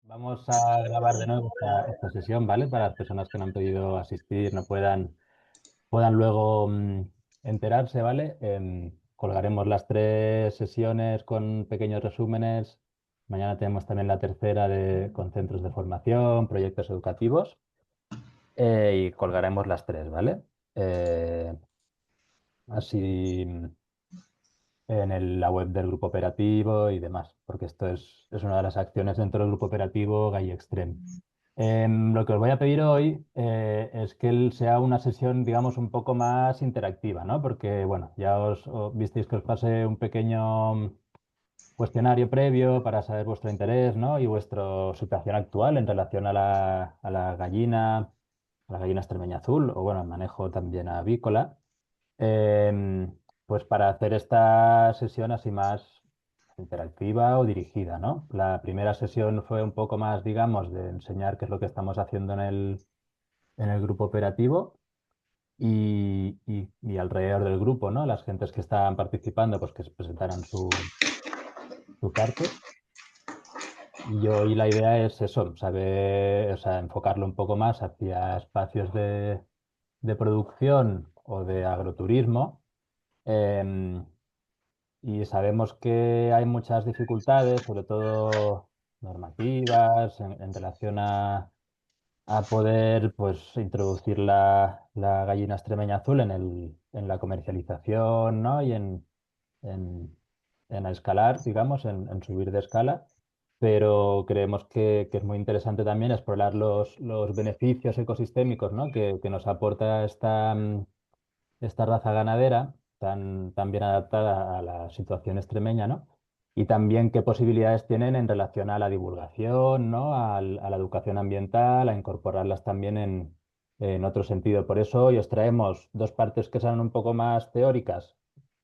Vamos a grabar de nuevo esta sesión, ¿vale? Para las personas que no han podido asistir, no puedan luego enterarse, ¿vale? Colgaremos las tres sesiones con pequeños resúmenes. Mañana tenemos también la tercera con centros de formación, proyectos educativos, y colgaremos las tres, ¿vale? Eh, así en la web del grupo operativo y demás, porque esto es una de las acciones dentro del grupo operativo GAI Extreme. Lo que os voy a pedir hoy es que sea una sesión, digamos, un poco más interactiva, ¿no? Porque, bueno, ya visteis que os pasé un pequeño cuestionario previo para saber vuestro interés, ¿no? Y vuestra situación actual en relación a la gallina extremeña azul, o bueno, al manejo también avícola. Em, pues para hacer esta sesión así más interactiva o dirigida, ¿no? La primera sesión fue un poco más, digamos, de enseñar qué es lo que estamos haciendo en el grupo operativo y alrededor del grupo, ¿no? Las gentes que estaban participando, pues que se presentaran su parte. Y la idea es eso, saber, o sea, enfocarlo un poco más hacia espacios de producción o de agroturismo. Em, Y sabemos que hay muchas dificultades, sobre todo normativas, en relación a poder pues, introducir la gallina extremeña azul en la comercialización, ¿no? Y en, en escalar, digamos, en subir de escala. Pero creemos que es muy interesante también explorar los beneficios ecosistémicos, ¿no? que nos aporta esta raza ganadera tan bien adaptada a la situación extremeña, ¿no? Y también qué posibilidades tienen en relación a la divulgación, ¿no? A la educación ambiental, a incorporarlas también en otro sentido. Por eso hoy os traemos dos partes que son un poco más teóricas,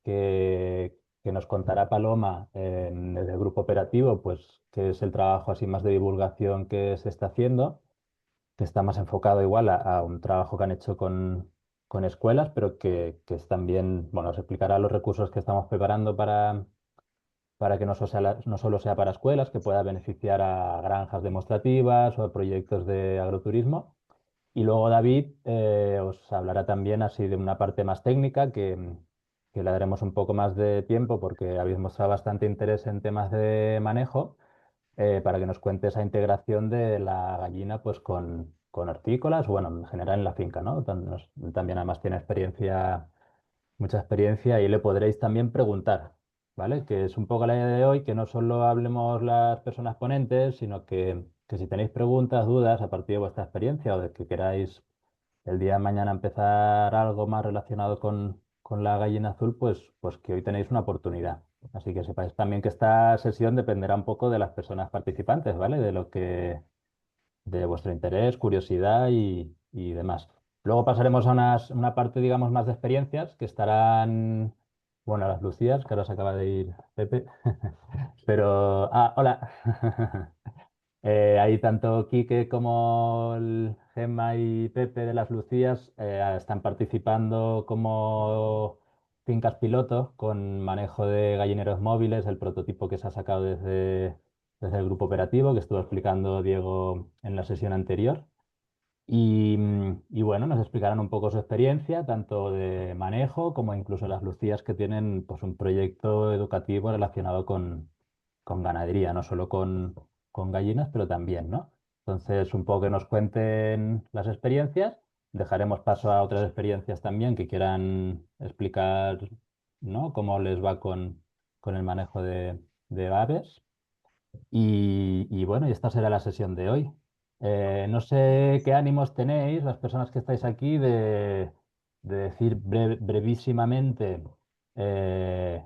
que nos contará Paloma desde el grupo operativo, pues que es el trabajo así más de divulgación que se está haciendo, que está más enfocado igual a un trabajo que han hecho con escuelas, pero que es también, bueno, os explicará los recursos que estamos preparando para que no solo sea para escuelas, que pueda beneficiar a granjas demostrativas o a proyectos de agroturismo. Y luego David os hablará también así de una parte más técnica que le daremos un poco más de tiempo porque habéis mostrado bastante interés en temas de manejo, para que nos cuente esa integración de la gallina pues con hortícolas, bueno, en general en la finca, ¿no? También además tiene mucha experiencia y le podréis también preguntar, ¿vale? Que es un poco la idea de hoy, que no solo hablemos las personas ponentes, sino que si tenéis preguntas, dudas a partir de vuestra experiencia o de que queráis el día de mañana empezar algo más relacionado con la gallina azul, pues que hoy tenéis una oportunidad. Así que sepáis también que esta sesión dependerá un poco de las personas participantes, ¿vale? De vuestro interés, curiosidad y demás. Luego pasaremos a una parte, digamos, más de experiencias que estarán, bueno, las Lucías, que ahora se acaba de ir Pepe, pero, hola. Ahí tanto Quique como Gemma y Pepe de las Lucías están participando como fincas piloto con manejo de gallineros móviles, el prototipo que se ha sacado desde el grupo operativo que estuvo explicando Diego en la sesión anterior. Y bueno, nos explicarán un poco su experiencia, tanto de manejo como incluso las Lucías que tienen pues, un proyecto educativo relacionado con ganadería, no solo con gallinas, pero también, ¿no? Entonces, un poco que nos cuenten las experiencias. Dejaremos paso a otras experiencias también que quieran explicar, ¿no? Cómo les va con el manejo de aves. Y bueno, y esta será la sesión de hoy. No sé qué ánimos tenéis las personas que estáis aquí de decir brevísimamente eh,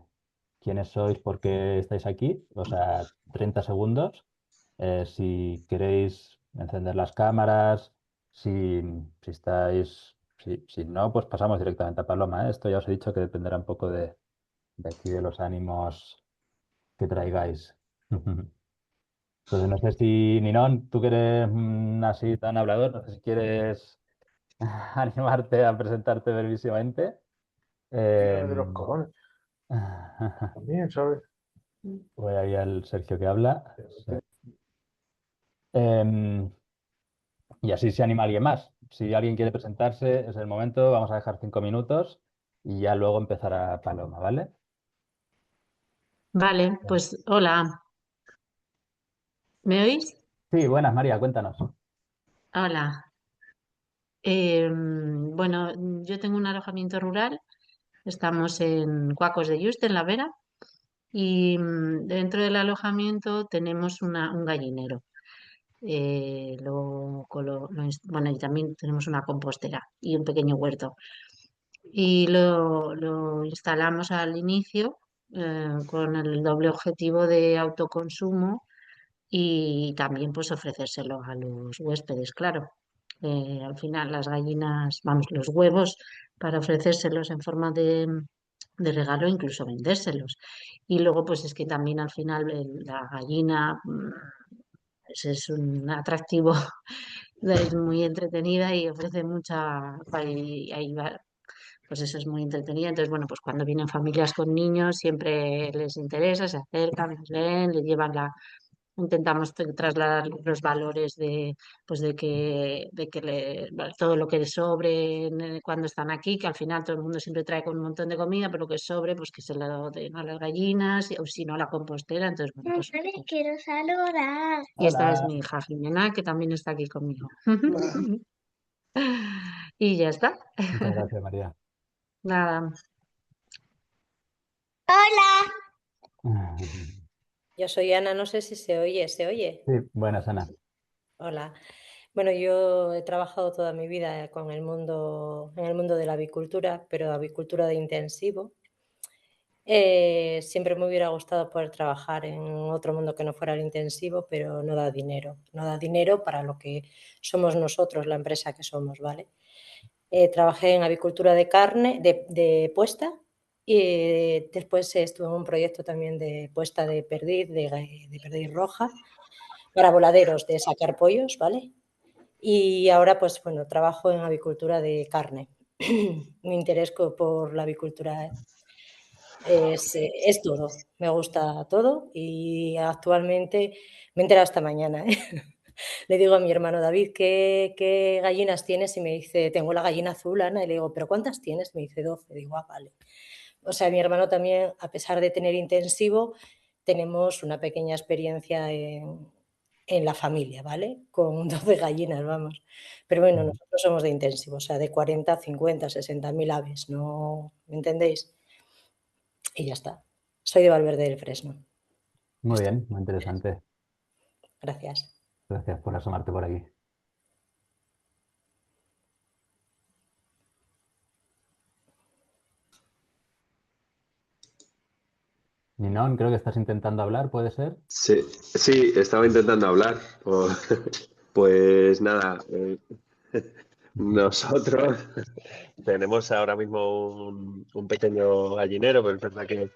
quiénes sois, por qué estáis aquí, o sea, 30 segundos. Si queréis encender las cámaras, si, si no, pues pasamos directamente a Paloma, ¿eh? Esto ya os he dicho que dependerá un poco de aquí de los ánimos que traigáis. Entonces, no sé si, Ninón, tú que eres así tan hablador, no sé si quieres animarte a presentarte brevísimamente. Eh, De los cojones también, ¿sabes? Voy ahí al Sergio que habla. Sí. Em, y así se anima alguien más. Si alguien quiere presentarse, es el momento. Vamos a dejar 5 minutos y ya luego empezará Paloma, ¿vale? Vale, pues hola, ¿me oís? Sí, buenas, María, cuéntanos. Hola. Bueno, yo tengo un alojamiento rural, estamos en Cuacos de Yuste, en La Vera, y dentro del alojamiento tenemos un gallinero. Bueno, y también tenemos una compostera y un pequeño huerto. Y lo instalamos al inicio con el doble objetivo de autoconsumo y también pues ofrecérselo a los huéspedes, claro. Al final las gallinas, vamos, los huevos para ofrecérselos en forma de regalo, incluso vendérselos. Y luego pues es que también al final la gallina es un atractivo, es muy entretenida y ofrece mucha, pues eso es muy entretenida. Entonces, bueno, pues cuando vienen familias con niños siempre les interesa, se acercan, les ven, les llevan intentamos trasladar los valores pues todo lo que les sobre cuando están aquí, que al final todo el mundo siempre trae con un montón de comida, pero que sobre, pues que se lo den a las gallinas, o si no a la compostera. Entonces, bueno, pues. Les quiero saludar. Y esta es Hola. mi hija Jimena, que también está aquí conmigo. Hola. Y ya está. Muchas gracias, María. Nada. Hola. Yo soy Ana, no sé si se oye, ¿se oye? Sí, buenas, Ana. Hola. Bueno, yo he trabajado toda mi vida en el mundo de la avicultura, pero avicultura de intensivo. Siempre me hubiera gustado poder trabajar en otro mundo que no fuera el intensivo, pero no da dinero. No da dinero para lo que somos nosotros, la empresa que somos, ¿vale? Trabajé en avicultura de carne, de puesta, y después estuve en un proyecto también de puesta de perdiz roja, para voladeros de sacar pollos, ¿vale? Y ahora, pues bueno, trabajo en avicultura de carne. Mi interés por la avicultura es todo, me gusta todo y actualmente me he enterado esta mañana, ¿eh? Le digo a mi hermano David, ¿qué gallinas tienes? Y me dice, tengo la gallina azul, Ana. Y le digo, ¿pero cuántas tienes? Me dice 12. Digo, ah, vale. O sea, mi hermano también, a pesar de tener intensivo, tenemos una pequeña experiencia en la familia, ¿vale? Con 12 gallinas, vamos. Pero bueno, nosotros somos de intensivo, o sea, de 40, 50, 60.000 aves, ¿no? ¿Me entendéis? Y ya está. Soy de Valverde del Fresno. Muy Esto. bien, muy interesante. Gracias. Gracias por asomarte por aquí. Ninón, creo que estás intentando hablar, ¿puede ser? Sí, sí, estaba intentando hablar. Pues nada, nosotros tenemos ahora mismo un pequeño gallinero, pero es verdad que,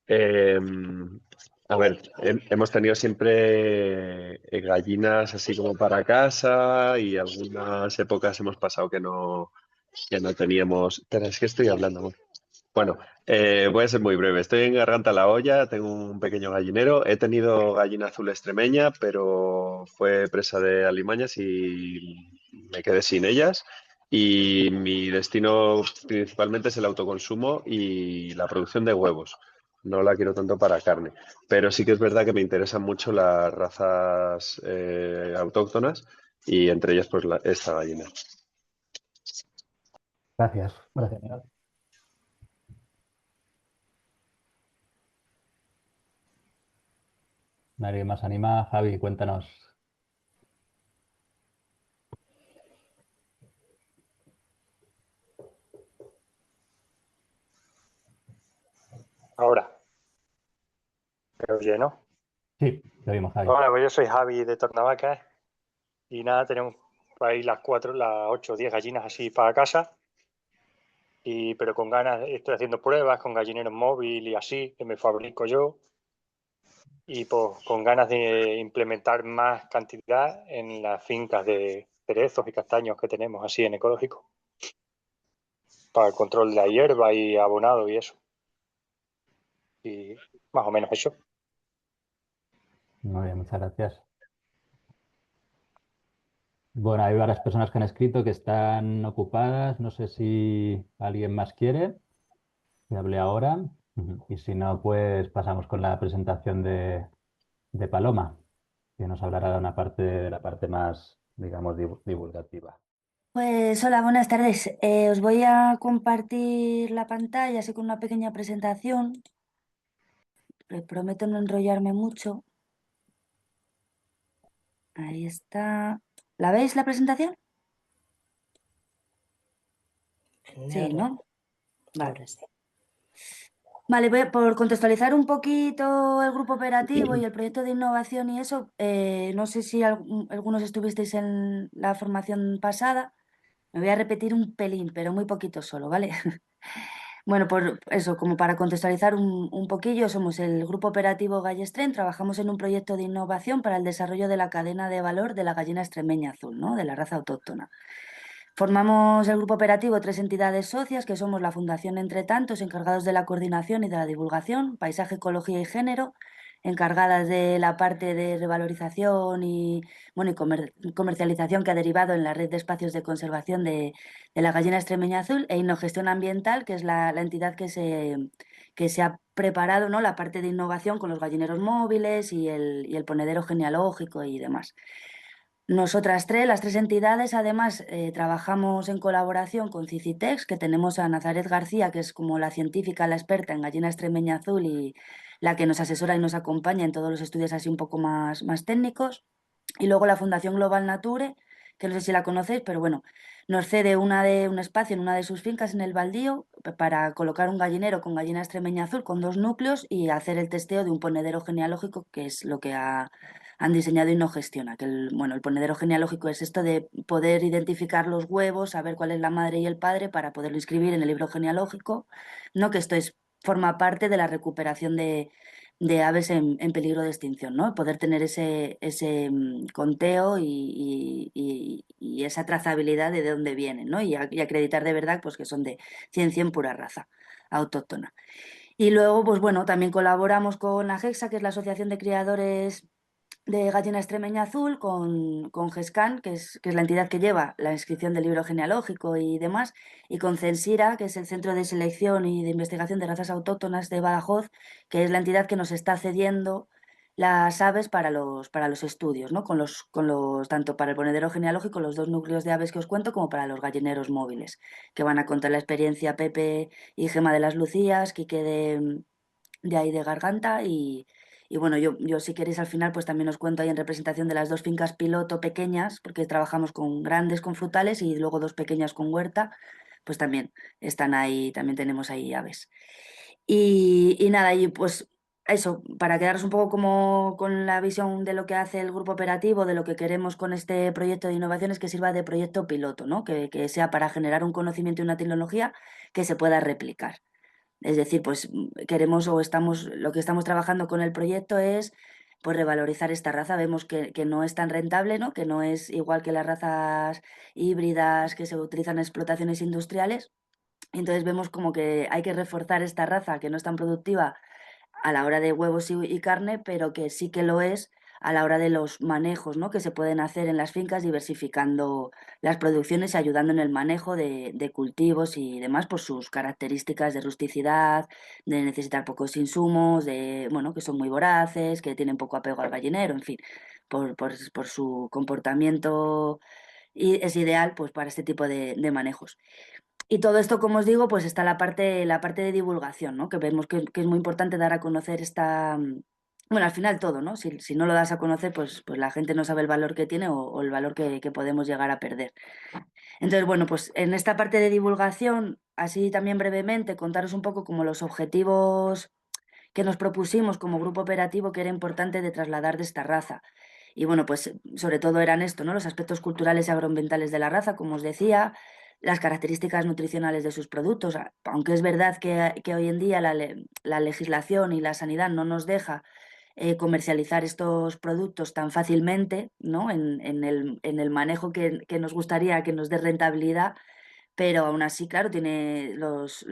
eh, a ver, hemos tenido siempre gallinas así como para casa y algunas épocas hemos pasado que no teníamos. Espera, es que estoy hablando, amor. Bueno, voy a ser muy breve. Estoy en Garganta La Olla, tengo un pequeño gallinero. He tenido gallina azul extremeña, pero fue presa de alimañas y me quedé sin ellas. Y mi destino principalmente es el autoconsumo y la producción de huevos. No la quiero tanto para carne, pero sí que es verdad que me interesan mucho las razas autóctonas y entre ellas pues esta gallina. Gracias, gracias, Ninón. Nadie más anima. Javi, cuéntanos. Ahora, me oye, ¿no? Sí, te oímos, Javi. Hola, pues yo soy Javi de Tornavacas y nada, tenemos por ahí las 8 o 10 gallinas así para casa, pero con ganas, estoy haciendo pruebas con gallineros móvil y así, que me fabrico yo, y pues con ganas de implementar más cantidad en las fincas de cerezos y castaños que tenemos así en ecológico, para el control de la hierba y abonado y eso. Y más o menos eso. Muy bien, muchas gracias. Bueno, hay varias personas que han escrito que están ocupadas. No sé si alguien más quiere que hable ahora. Ujú. Y si no, pues pasamos con la presentación de Paloma, que nos hablará de la parte más, digamos, divulgativa. Pues hola, buenas tardes. Os voy a compartir la pantalla así con una pequeña presentación. Prometo no enrollarme mucho. Ahí está. ¿La veis la presentación? Sí, Ahora, ¿no? Vale. ahora sí. Vale, por contextualizar un poquito el grupo operativo y el proyecto de innovación y eso, no sé si algunos estuvisteis en la formación pasada. Me voy a repetir un pelín, pero muy poquito solo, ¿vale? Bueno, por eso, como para contextualizar un poquillo, somos el Grupo Operativo Gallestren, trabajamos en un proyecto de innovación para el desarrollo de la cadena de valor de la gallina extremeña azul, ¿no? De la raza autóctona. Formamos el Grupo Operativo tres entidades socias, que somos la Fundación Entre Tantos, encargados de la coordinación y de la divulgación, Paisaje, Ecología y Género, encargadas de la parte de revalorización y, bueno, y comercialización que ha derivado en la red de espacios de conservación de la gallina extremeña azul, e Innogestión Ambiental, que es la entidad que se ha preparado, ¿no? La parte de innovación con los gallineros móviles y el ponedero genealógico y demás. Nosotras tres, las tres entidades, además, trabajamos en colaboración con Cicitex, que tenemos a Nazaret García, que es como la científica, la experta en gallina extremeña azul y la que nos asesora y nos acompaña en todos los estudios así un poco más técnicos. Y luego la Fundación Global Nature, que no sé si la conocéis, pero bueno, nos cede un espacio en una de sus fincas en el Baldío para colocar un gallinero con gallina extremeña azul con 2 núcleos y hacer el testeo de un ponedero genealógico, que es lo que han diseñado y no gestiona. Que el ponedero genealógico es esto de poder identificar los huevos, saber cuál es la madre y el padre para poderlo inscribir en el libro genealógico, ¿no? Que forma parte de la recuperación de aves en peligro de extinción, ¿no? Poder tener ese conteo y esa trazabilidad de dónde vienen, ¿no? Y acreditar de verdad pues, que son de 100% pura raza autóctona. Y luego, pues bueno, también colaboramos con la GEXA, que es la Asociación de Criadores de Gallina Extremeña Azul, con GESCAN, que es la entidad que lleva la inscripción del libro genealógico y demás, y con CENSIRA, que es el Centro de Selección y de Investigación de Razas Autóctonas de Badajoz, que es la entidad que nos está cediendo las aves para los estudios, ¿no? Tanto para el ponedero genealógico, los 2 núcleos de aves que os cuento, como para los gallineros móviles, que van a contar la experiencia Pepe y Gema de las Lucías, Quique de ahí de Garganta y bueno, yo si queréis al final pues también os cuento ahí en representación de las 2 fincas piloto pequeñas, porque trabajamos con grandes con frutales y luego 2 pequeñas con huerta, pues también están ahí, también tenemos ahí aves. Y nada, y pues eso, para quedaros un poco como con la visión de lo que hace el grupo operativo, de lo que queremos con este proyecto de innovación es que sirva de proyecto piloto, ¿no? Que sea para generar un conocimiento y una tecnología que se pueda replicar. Es decir, pues queremos lo que estamos trabajando con el proyecto es pues revalorizar esta raza. Vemos que no es tan rentable, ¿no? Que no es igual que las razas híbridas que se utilizan en explotaciones industriales. Entonces vemos como que hay que reforzar esta raza que no es tan productiva a la hora de huevos y carne, pero que sí que lo es a la hora de los manejos, ¿no? Que se pueden hacer en las fincas, diversificando las producciones y ayudando en el manejo de cultivos y demás por sus características de rusticidad, de necesitar pocos insumos, bueno, que son muy voraces, que tienen poco apego al gallinero, en fin, por su comportamiento y es ideal pues para este tipo de manejos. Y todo esto, como os digo, pues está la parte de divulgación, ¿no? Que vemos que es muy importante dar a conocer bueno, al final todo, ¿no? Si no lo das a conocer, pues la gente no sabe el valor que tiene o el valor que podemos llegar a perder. Entonces, bueno, pues en esta parte de divulgación, así también brevemente, contaros un poco como los objetivos que nos propusimos como grupo operativo que era importante de trasladar de esta raza. Y bueno, pues sobre todo eran esto, ¿no? Los aspectos culturales y agroambientales de la raza, como os decía, las características nutricionales de sus productos, aunque es verdad que hoy en día la legislación y la sanidad no nos deja comercializar estos productos tan fácilmente, ¿no? En el manejo que nos gustaría que nos dé rentabilidad, pero aún así, claro, tiene los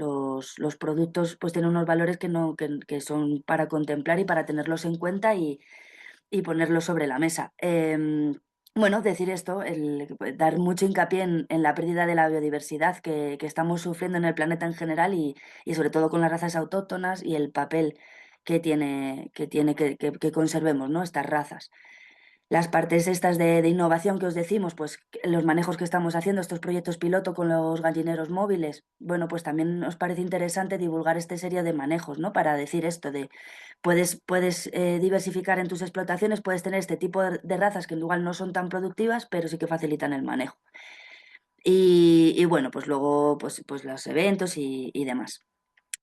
productos pues tienen unos valores que son para contemplar y para tenerlos en cuenta y ponerlos sobre la mesa. Bueno, decir esto, dar mucho hincapié en la pérdida de la biodiversidad que estamos sufriendo en el planeta en general y sobre todo con las razas autóctonas y el papel que conservemos, ¿no? Estas razas. Las partes estas de innovación que os decimos, pues los manejos que estamos haciendo, estos proyectos piloto con los gallineros móviles, bueno, pues también nos parece interesante divulgar este serie de manejos, ¿no? Para decir esto de, puedes diversificar en tus explotaciones, puedes tener este tipo de razas que igual no son tan productivas, pero sí que facilitan el manejo. Y bueno, pues luego, pues los eventos y demás.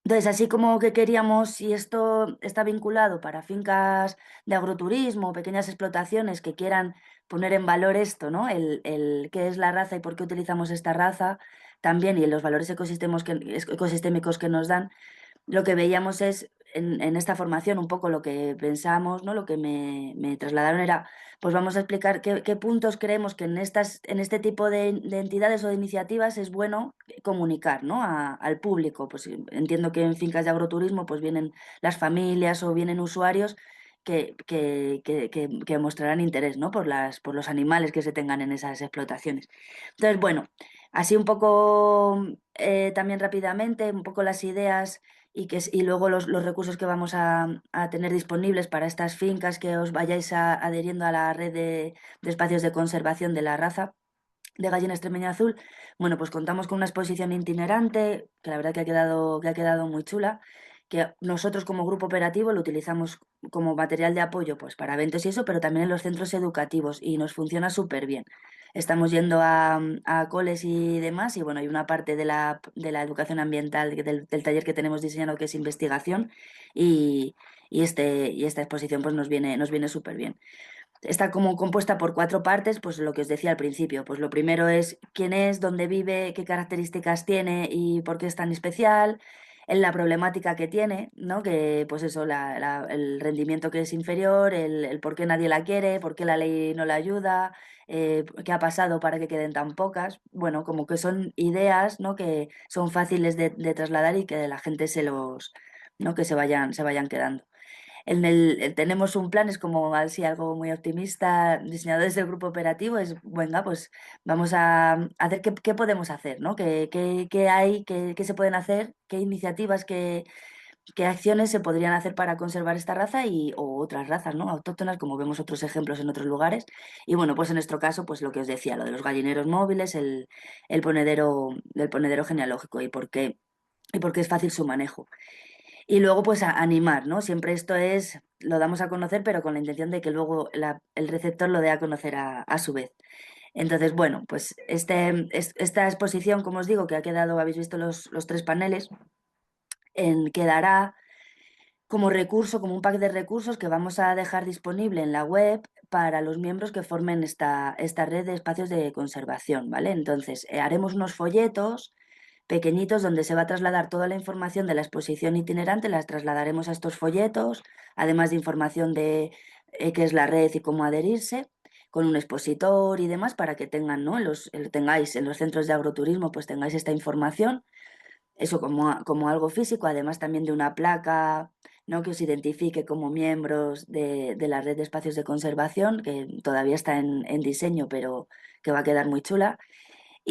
Entonces, así como que queríamos, y esto está vinculado para fincas de agroturismo, pequeñas explotaciones que quieran poner en valor esto, ¿no? El qué es la raza y por qué utilizamos esta raza también y los valores ecosistémicos que nos dan, lo que veíamos es en esta formación un poco lo que pensamos, ¿no? Lo que me trasladaron era, pues vamos a explicar qué puntos creemos que en este tipo de entidades o de iniciativas es bueno comunicar, ¿no? Al público. Pues entiendo que en fincas de agroturismo pues vienen las familias o vienen usuarios que mostrarán interés, ¿no? Por los animales que se tengan en esas explotaciones. Entonces, bueno, así un poco también rápidamente, un poco las ideas y luego los recursos que vamos a tener disponibles para estas fincas que os vayáis adheriendo a la red de espacios de conservación de la raza de gallina extremeña azul. Bueno, pues contamos con una exposición itinerante, que la verdad que ha quedado muy chula, que nosotros como grupo operativo lo utilizamos como material de apoyo pues para eventos y eso, pero también en los centros educativos y nos funciona súper bien. Estamos yendo a coles y demás, y bueno, hay una parte de la educación ambiental del taller que tenemos diseñado que es investigación, y, y esta exposición pues nos viene súper bien. Está como compuesta por 4 partes, pues lo que os decía al principio. Pues lo primero es quién es, dónde vive, qué características tiene y por qué es tan especial, en la problemática que tiene, ¿no? Que pues eso, el rendimiento que es inferior, el por qué nadie la quiere, por qué la ley no la ayuda, qué ha pasado para que queden tan pocas. Bueno, como que son ideas, ¿no? Que son fáciles de trasladar y que la gente ¿no? Que se vayan quedando. Tenemos un plan, es como así algo muy optimista, diseñadores del grupo operativo, es, venga, pues vamos a hacer qué podemos hacer, ¿no? ¿Qué hay, qué se pueden hacer, qué iniciativas, qué acciones se podrían hacer para conservar esta raza o otras razas, ¿no? Autóctonas, como vemos otros ejemplos en otros lugares. Y bueno, pues en nuestro caso, pues lo que os decía, lo de los gallineros móviles, el ponedero genealógico y por qué es fácil su manejo. Y luego, pues animar, ¿no? Siempre esto lo damos a conocer, pero con la intención de que luego el receptor lo dé a conocer a su vez. Entonces, bueno, pues esta exposición, como os digo, que ha quedado, habéis visto los 3 paneles, quedará como recurso, como un pack de recursos que vamos a dejar disponible en la web para los miembros que formen esta red de espacios de conservación, ¿vale? Entonces, haremos unos folletos pequeñitos donde se va a trasladar toda la información de la exposición itinerante, las trasladaremos a estos folletos, además de información de qué es la red y cómo adherirse, con un expositor y demás para que tengan, ¿no? Tengáis en los centros de agroturismo, pues tengáis esta información, eso como algo físico, además también de una placa, ¿no? Que os identifique como miembros de la red de espacios de conservación, que todavía está en diseño, pero que va a quedar muy chula.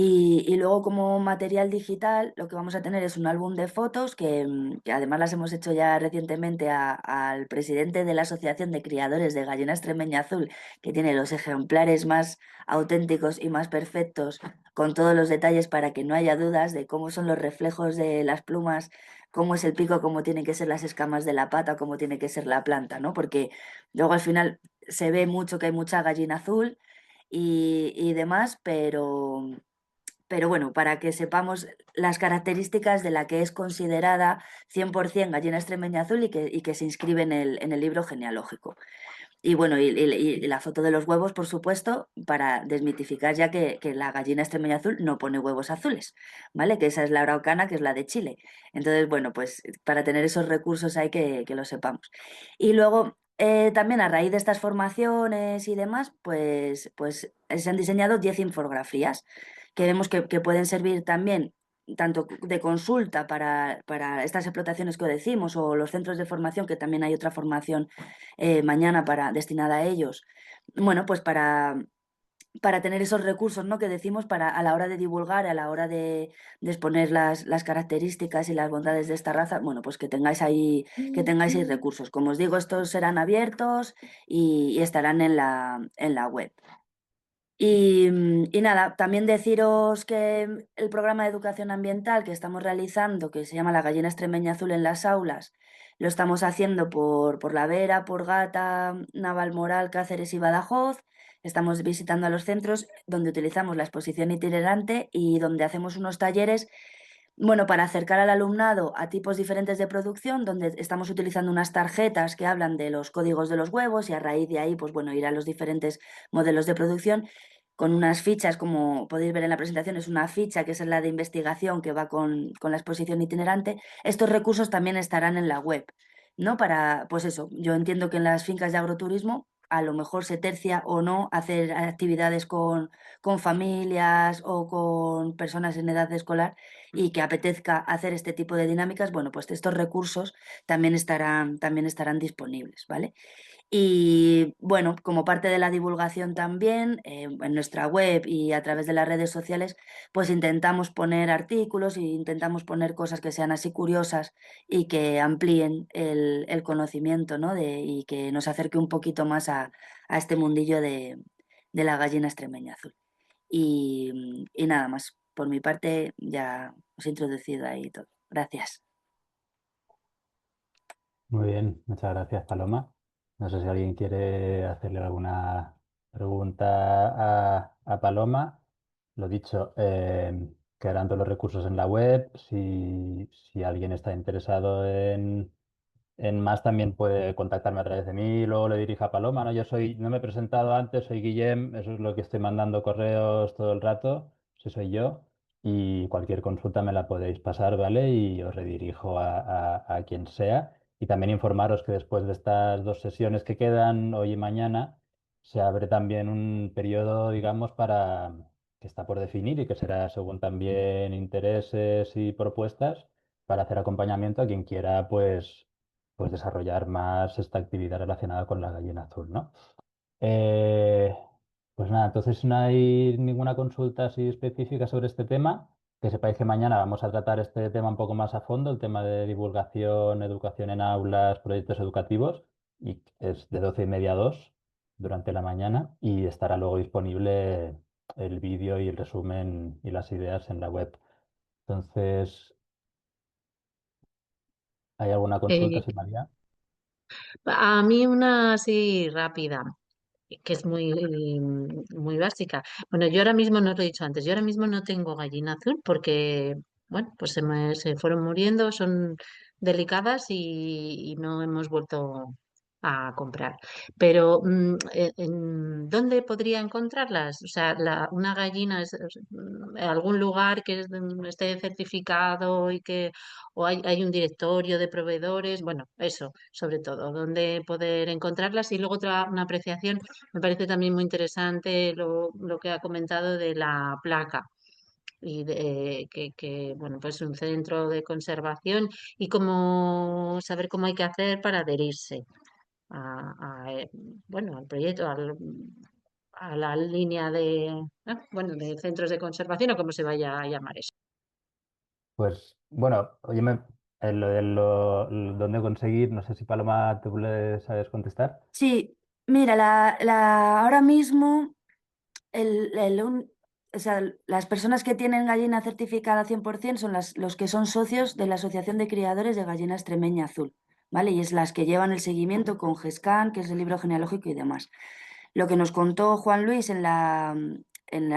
Y luego como material digital lo que vamos a tener es un álbum de fotos que además las hemos hecho ya recientemente al presidente de la Asociación de Criadores de Gallina Extremeña Azul, que tiene los ejemplares más auténticos y más perfectos, con todos los detalles para que no haya dudas de cómo son los reflejos de las plumas, cómo es el pico, cómo tienen que ser las escamas de la pata, cómo tiene que ser la planta, ¿no? Porque luego al final se ve mucho que hay mucha gallina azul y demás, pero bueno, para que sepamos las características de la que es considerada 100% gallina extremeña azul y que se inscribe en el libro genealógico. Y bueno, y la foto de los huevos, por supuesto, para desmitificar ya que la gallina extremeña azul no pone huevos azules, ¿vale? Que esa es la araucana, que es la de Chile. Entonces, bueno, pues para tener esos recursos hay que lo sepamos. Y luego, también a raíz de estas formaciones y demás, pues se han diseñado 10 infografías que vemos que pueden servir también tanto de consulta para estas explotaciones que decimos o los centros de formación, que también hay otra formación mañana destinada a ellos. Bueno, pues para tener esos recursos, ¿no? que decimos para a la hora de divulgar, a la hora de exponer las características y las bondades de esta raza, bueno, pues que tengáis ahí recursos. Como os digo, estos serán abiertos y estarán en la web. Y nada, también deciros que el programa de educación ambiental que estamos realizando, que se llama La gallina extremeña azul en las aulas, lo estamos haciendo por La Vera, por Gata, Navalmoral, Cáceres y Badajoz. Estamos visitando a los centros donde utilizamos la exposición itinerante y donde hacemos unos talleres, bueno, para acercar al alumnado a tipos diferentes de producción, donde estamos utilizando unas tarjetas que hablan de los códigos de los huevos y a raíz de ahí, pues bueno, ir a los diferentes modelos de producción con unas fichas, como podéis ver en la presentación, es una ficha que es la de investigación que va con la exposición itinerante. Estos recursos también estarán en la web, ¿no? Para, pues eso, yo entiendo que en las fincas de agroturismo a lo mejor se tercia o no hacer actividades con familias o con personas en edad escolar y que apetezca hacer este tipo de dinámicas, bueno, pues estos recursos también estarán disponibles, ¿vale? Y bueno, como parte de la divulgación también, en nuestra web y a través de las redes sociales, pues intentamos poner artículos e intentamos poner cosas que sean así curiosas y que amplíen el conocimiento, ¿no? Y que nos acerque un poquito más a este mundillo de la gallina extremeña azul. Y nada más, por mi parte ya os he introducido ahí todo. Gracias. Muy bien, muchas gracias, Paloma. No sé si alguien quiere hacerle alguna pregunta a Paloma. Lo dicho, quedarán todos los recursos en la web. Si alguien está interesado en más, también puede contactarme a través de mí y luego le dirijo a Paloma, ¿no? No me he presentado antes, soy Guillem, eso es lo que estoy mandando correos todo el rato, ese soy yo. Y cualquier consulta me la podéis pasar, ¿vale? Y os redirijo a quien sea. Y también informaros que después de estas 2 sesiones que quedan, hoy y mañana, se abre también un periodo, digamos, que está por definir y que será según también intereses y propuestas para hacer acompañamiento a quien quiera, pues desarrollar más esta actividad relacionada con la gallina azul, ¿no? Eh, pues nada, entonces no hay ninguna consulta así específica sobre este tema. Que sepáis que mañana vamos a tratar este tema un poco más a fondo, el tema de divulgación, educación en aulas, proyectos educativos, y es de 12:30 a 2 durante la mañana y estará luego disponible el vídeo y el resumen y las ideas en la web. Entonces, ¿hay alguna consulta, Eh, sí, María? a mí una así rápida, que es muy básica. Bueno, yo ahora mismo, no os lo he dicho antes, yo ahora mismo no tengo gallina azul porque, bueno, pues se fueron muriendo, son delicadas y no hemos vuelto a comprar. Pero, ¿dónde podría encontrarlas? O sea, una gallina algún lugar esté certificado y que, o hay un directorio de proveedores, bueno, eso, sobre todo, dónde poder encontrarlas. Y luego una apreciación, me parece también muy interesante lo que ha comentado de la placa y bueno, pues un centro de conservación y cómo saber cómo hay que hacer para adherirse bueno, al proyecto, a la línea bueno, de centros de conservación o como se vaya a llamar eso. Pues bueno, oye, lo de dónde conseguir, no sé si Paloma tú le sabes contestar. Sí, mira, ahora mismo o sea, las personas que tienen gallina certificada 100% son los que son socios de la Asociación de Criadores de Gallina Extremeña Azul, ¿vale? Y es las que llevan el seguimiento con GESCAN, que es el libro genealógico y demás. Lo que nos contó Juan Luis en la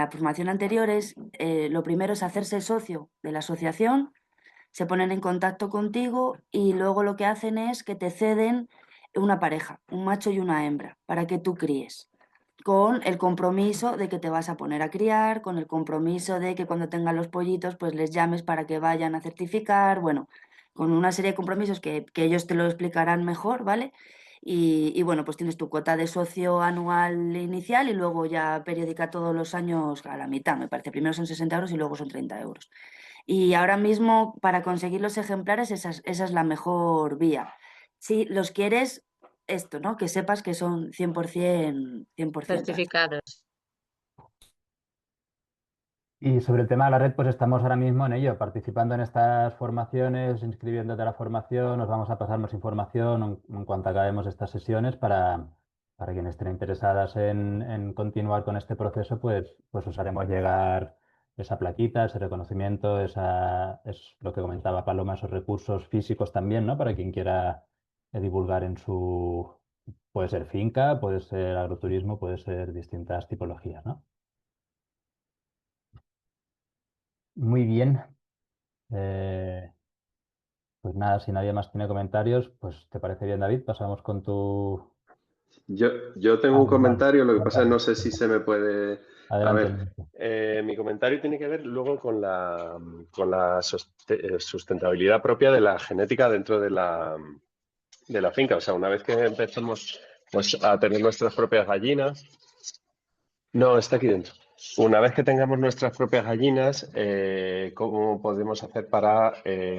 formación anterior es, lo primero es hacerse socio de la asociación, se ponen en contacto contigo y luego lo que hacen es que te ceden una pareja, un macho y una hembra, para que tú críes, con el compromiso de que te vas a poner a criar, con el compromiso de que cuando tengan los pollitos, pues les llames para que vayan a certificar, bueno, con una serie de compromisos que ellos te lo explicarán mejor, ¿vale? Y bueno, pues tienes tu cuota de socio anual inicial y luego ya periódica todos los años a la mitad, me parece. Primero son 60 euros y luego son 30 euros. Y ahora mismo, para conseguir los ejemplares, esa es la mejor vía. Si los quieres, esto, ¿no? Que sepas que son 100%, 100% raza. Certificados. Y sobre el tema de la red, pues estamos ahora mismo en ello, participando en estas formaciones, inscribiéndote a la formación, nos vamos a pasar más información en cuanto acabemos estas sesiones para quienes estén interesadas en continuar con este proceso, pues os haremos llegar esa plaquita, ese reconocimiento, es lo que comentaba Paloma, esos recursos físicos también, ¿no? Para quien quiera divulgar en puede ser finca, puede ser agroturismo, puede ser distintas tipologías, ¿no? Muy bien. Eh, pues nada, si nadie más tiene comentarios, pues ¿te parece bien, David? Pasamos con tu... Yo tengo un Vale, comentario, lo que pasa es cuéntame. no sé si se me puede... A Adelante, ver, Ignacio. mi comentario tiene que ver luego con la sustentabilidad propia de la genética dentro de la finca. O sea, una vez que empezamos pues, a tener nuestras propias gallinas... No, está aquí dentro. Una vez que tengamos nuestras propias gallinas, ¿cómo podemos hacer para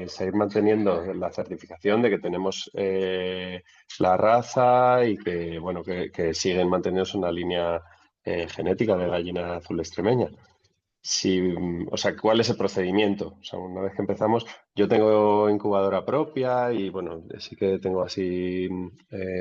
seguir manteniendo la certificación de que tenemos la raza y que, bueno, que siguen manteniéndose una línea genética de gallina azul extremeña? O sea, ¿cuál es el procedimiento? O sea, una vez que empezamos, yo tengo incubadora propia y, bueno, sí que tengo así,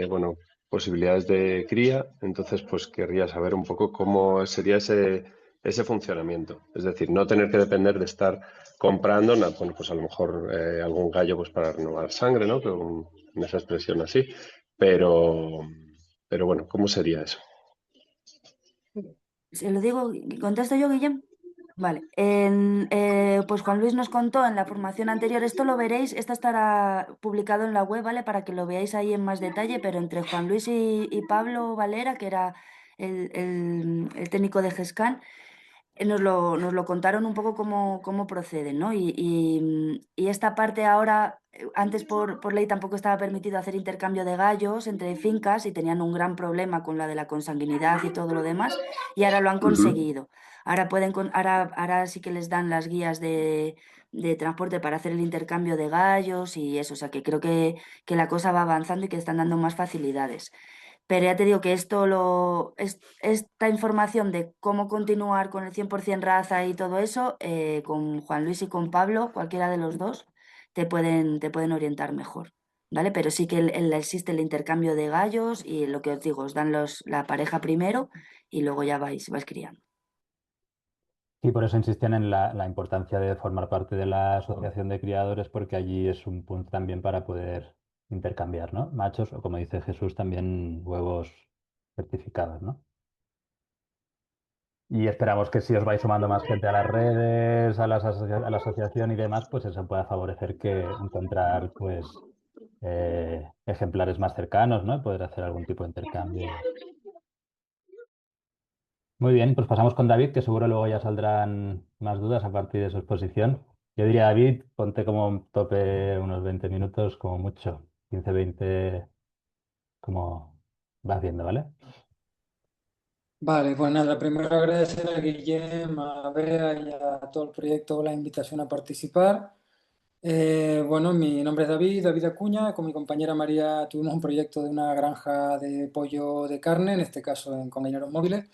bueno, posibilidades de cría, entonces, pues querría saber un poco cómo sería ese funcionamiento. Es decir, no tener que depender de estar comprando, bueno, pues a lo mejor algún gallo pues para renovar sangre, ¿no? En esa expresión así, pero, pero bueno, ¿cómo sería eso? Se lo digo, ¿contesto yo, Guillem? Vale, pues Juan Luis nos contó en la formación anterior, esto lo veréis, esto estará publicado en la web, ¿vale? Para que lo veáis ahí en más detalle, pero entre Juan Luis y Pablo Valera, que era el técnico de GESCAN, nos lo contaron un poco cómo proceden, ¿no? Y esta parte ahora, antes por ley tampoco estaba permitido hacer intercambio de gallos entre fincas y tenían un gran problema con la de la consanguinidad y todo lo demás, y ahora lo han conseguido. Ahora ahora sí que les dan las guías de transporte para hacer el intercambio de gallos y eso, o sea que creo que la cosa va avanzando y que están dando más facilidades. Pero ya te digo que esta información de cómo continuar con el 100% raza y todo eso, con Juan Luis y con Pablo, cualquiera de los dos, te pueden orientar mejor, ¿vale? Pero sí que existe el intercambio de gallos y lo que os digo, os dan la pareja primero y luego ya vais criando. Y por eso insistían en la importancia de formar parte de la asociación de criadores, porque allí es un punto también para poder intercambiar, ¿no? Machos o, como dice Jesús, también huevos certificados, ¿no? Y esperamos que si os vais sumando más gente a las redes, a la asociación y demás, pues eso pueda favorecer que encontrar pues ejemplares más cercanos, ¿no? Y poder hacer algún tipo de intercambio. Muy bien, pues pasamos con David, que seguro luego ya saldrán más dudas a partir de su exposición. Yo diría, David, ponte como tope unos 20 minutos, como mucho, 15, 20, como vas viendo, ¿vale? Vale, pues nada, primero agradecer a Guillem, a Bea y a todo el proyecto la invitación a participar. Bueno, mi nombre es David Acuña, con mi compañera María tuvimos un proyecto de una granja de pollo de carne, en este caso con gallineros móviles,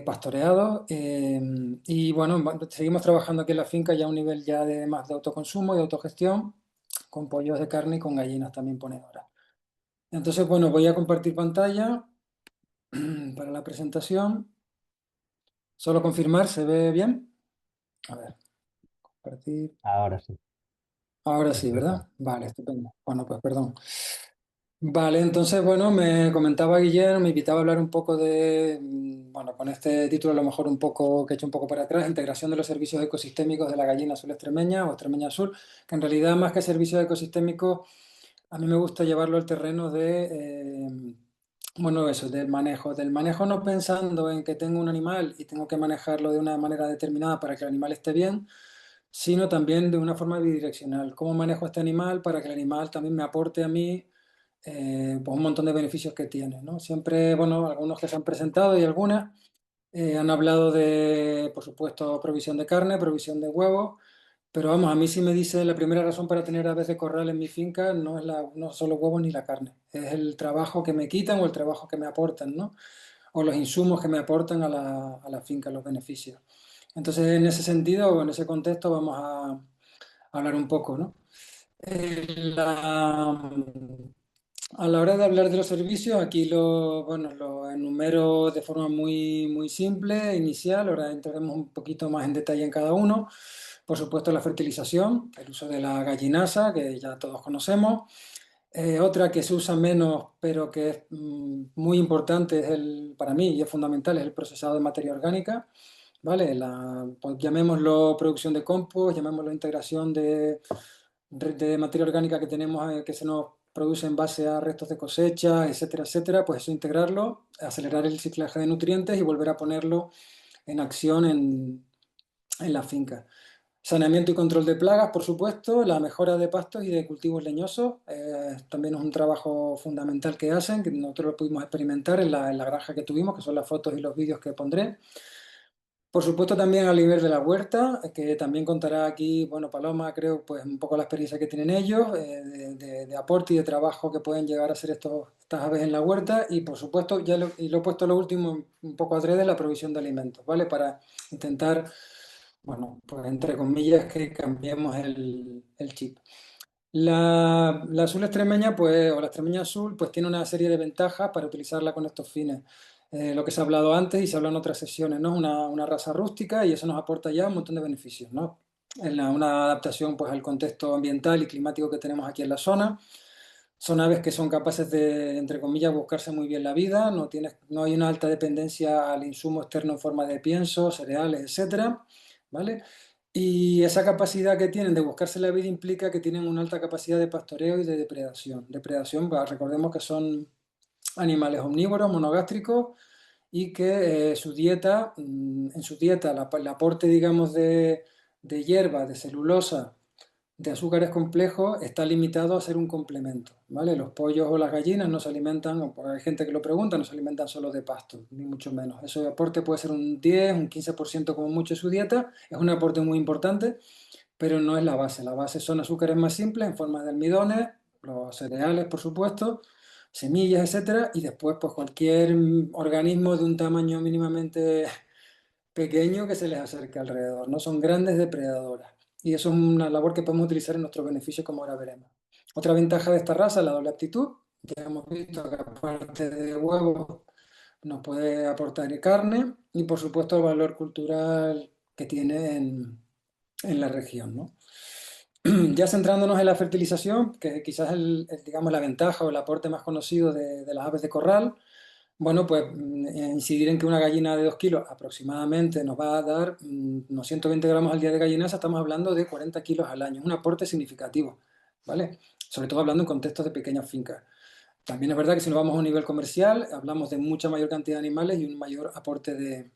pastoreados. Y bueno, seguimos trabajando aquí en la finca ya a un nivel ya de más de autoconsumo y de autogestión, con pollos de carne y con gallinas también ponedoras. Entonces, bueno, voy a compartir pantalla para la presentación. Solo confirmar, ¿se ve bien? A ver, compartir. Ahora sí. Ahora sí, Perfecto. ¿verdad? Vale, estupendo. Bueno, pues perdón. Vale, entonces, bueno, me comentaba Guillermo, me invitaba a hablar un poco bueno, con este título a lo mejor un poco, que he hecho un poco para atrás, integración de los servicios ecosistémicos de la gallina azul extremeña o extremeña azul, que en realidad más que servicios ecosistémicos, a mí me gusta llevarlo al terreno bueno, eso, del manejo no pensando en que tengo un animal y tengo que manejarlo de una manera determinada para que el animal esté bien, sino también de una forma bidireccional. ¿Cómo manejo este animal para que el animal también me aporte a mí pues un montón de beneficios que tiene, ¿no? Siempre, bueno, algunos que se han presentado y algunas han hablado de, por supuesto, provisión de carne, provisión de huevos, pero vamos, a mí sí me dice la primera razón para tener aves de corral en mi finca no es no son los huevos ni la carne, es el trabajo que me quitan o el trabajo que me aportan, ¿no? O los insumos que me aportan a la finca, los beneficios. Entonces, en ese sentido o en ese contexto vamos a hablar un poco, ¿no? A la hora de hablar de los servicios, aquí bueno, lo enumero de forma muy simple, inicial, ahora entraremos un poquito más en detalle en cada uno. Por supuesto, la fertilización, el uso de la gallinasa, que ya todos conocemos. Otra que se usa menos, pero que es muy importante para mí y es fundamental, es el procesado de materia orgánica. ¿Vale? Pues llamémoslo producción de compost, llamémoslo integración de materia orgánica que tenemos, que se nos produce en base a restos de cosecha, etcétera, etcétera, pues eso integrarlo, acelerar el ciclaje de nutrientes y volver a ponerlo en acción en la finca. Saneamiento y control de plagas, por supuesto, la mejora de pastos y de cultivos leñosos, también es un trabajo fundamental que hacen, que nosotros lo pudimos experimentar en la granja que tuvimos, que son las fotos y los vídeos que pondré. Por supuesto también al nivel de la huerta, que también contará aquí, bueno, Paloma, creo, pues un poco la experiencia que tienen ellos, de aporte y de trabajo que pueden llegar a hacer estas aves en la huerta y por supuesto, y lo he puesto lo último un poco adrede, la provisión de alimentos, ¿vale? Para intentar, bueno, pues entre comillas que cambiemos el chip. La azul extremeña, pues, o la extremeña azul, pues tiene una serie de ventajas para utilizarla con estos fines. Lo que se ha hablado antes y se habla en otras sesiones, ¿no? Es una raza rústica y eso nos aporta ya un montón de beneficios, ¿no? Una adaptación, pues, al contexto ambiental y climático que tenemos aquí en la zona. Son aves que son capaces de, entre comillas, buscarse muy bien la vida, no hay una alta dependencia al insumo externo en forma de pienso, cereales, etcétera, ¿vale? Y esa capacidad que tienen de buscarse la vida implica que tienen una alta capacidad de pastoreo y de depredación. Depredación, recordemos que son animales omnívoros, monogástricos, y que en su dieta, el aporte, digamos, de hierba, de celulosa, de azúcares complejos, está limitado a ser un complemento, ¿vale? Los pollos o las gallinas no se alimentan, o hay gente que lo pregunta, no se alimentan solo de pasto, ni mucho menos. Ese aporte puede ser un 10, un 15% como mucho de su dieta, es un aporte muy importante, pero no es la base. La base son azúcares más simples en forma de almidones, los cereales, por supuesto, semillas, etcétera, y después pues cualquier organismo de un tamaño mínimamente pequeño que se les acerque alrededor, ¿no? Son grandes depredadoras. Y eso es una labor que podemos utilizar en nuestro beneficio, como ahora veremos. Otra ventaja de esta raza es la doble aptitud. Ya hemos visto que aparte de huevos nos puede aportar carne y por supuesto el valor cultural que tiene en la región, ¿no? Ya centrándonos en la fertilización, que quizás es, digamos, la ventaja o el aporte más conocido de las aves de corral, bueno, pues incidir en que una gallina de 2 kilos aproximadamente nos va a dar unos 120 gramos al día de gallinaza, estamos hablando de 40 kilos al año, es un aporte significativo, ¿vale? Sobre todo hablando en contextos de pequeñas fincas. También es verdad que si nos vamos a un nivel comercial, hablamos de mucha mayor cantidad de animales y un mayor aporte de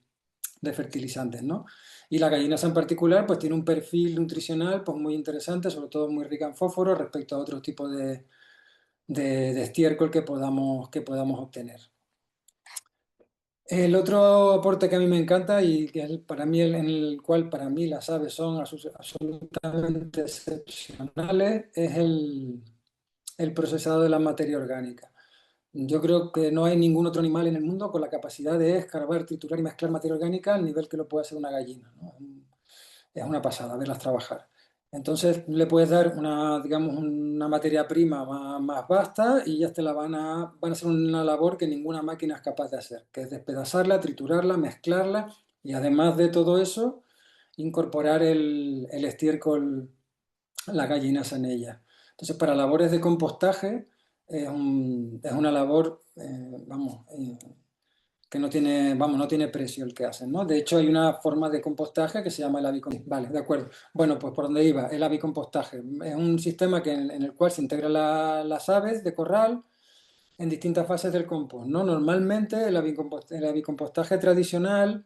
fertilizantes, ¿no? Y la gallinaza en particular, pues tiene un perfil nutricional pues muy interesante, sobre todo muy rica en fósforo respecto a otros tipos de estiércol que podamos obtener. El otro aporte que a mí me encanta y que es para mí en el cual para mí las aves son absolutamente excepcionales es el procesado de la materia orgánica. Yo creo que no hay ningún otro animal en el mundo con la capacidad de escarbar, triturar y mezclar materia orgánica al nivel que lo puede hacer una gallina, ¿no? Es una pasada verlas trabajar. Entonces le puedes dar digamos, una materia prima más vasta y ya te van a hacer una labor que ninguna máquina es capaz de hacer, que es despedazarla, triturarla, mezclarla y además de todo eso, incorporar el estiércol, las gallinas en ella. Entonces, para labores de compostaje es una labor, vamos, que no tiene precio el que hacen, ¿no? De hecho, hay una forma de compostaje que se llama el avicompostaje. Vale, de acuerdo. Bueno, pues por donde iba, el avicompostaje. Es un sistema en el cual se integran las aves de corral en distintas fases del compost, ¿no? Normalmente el avicompostaje tradicional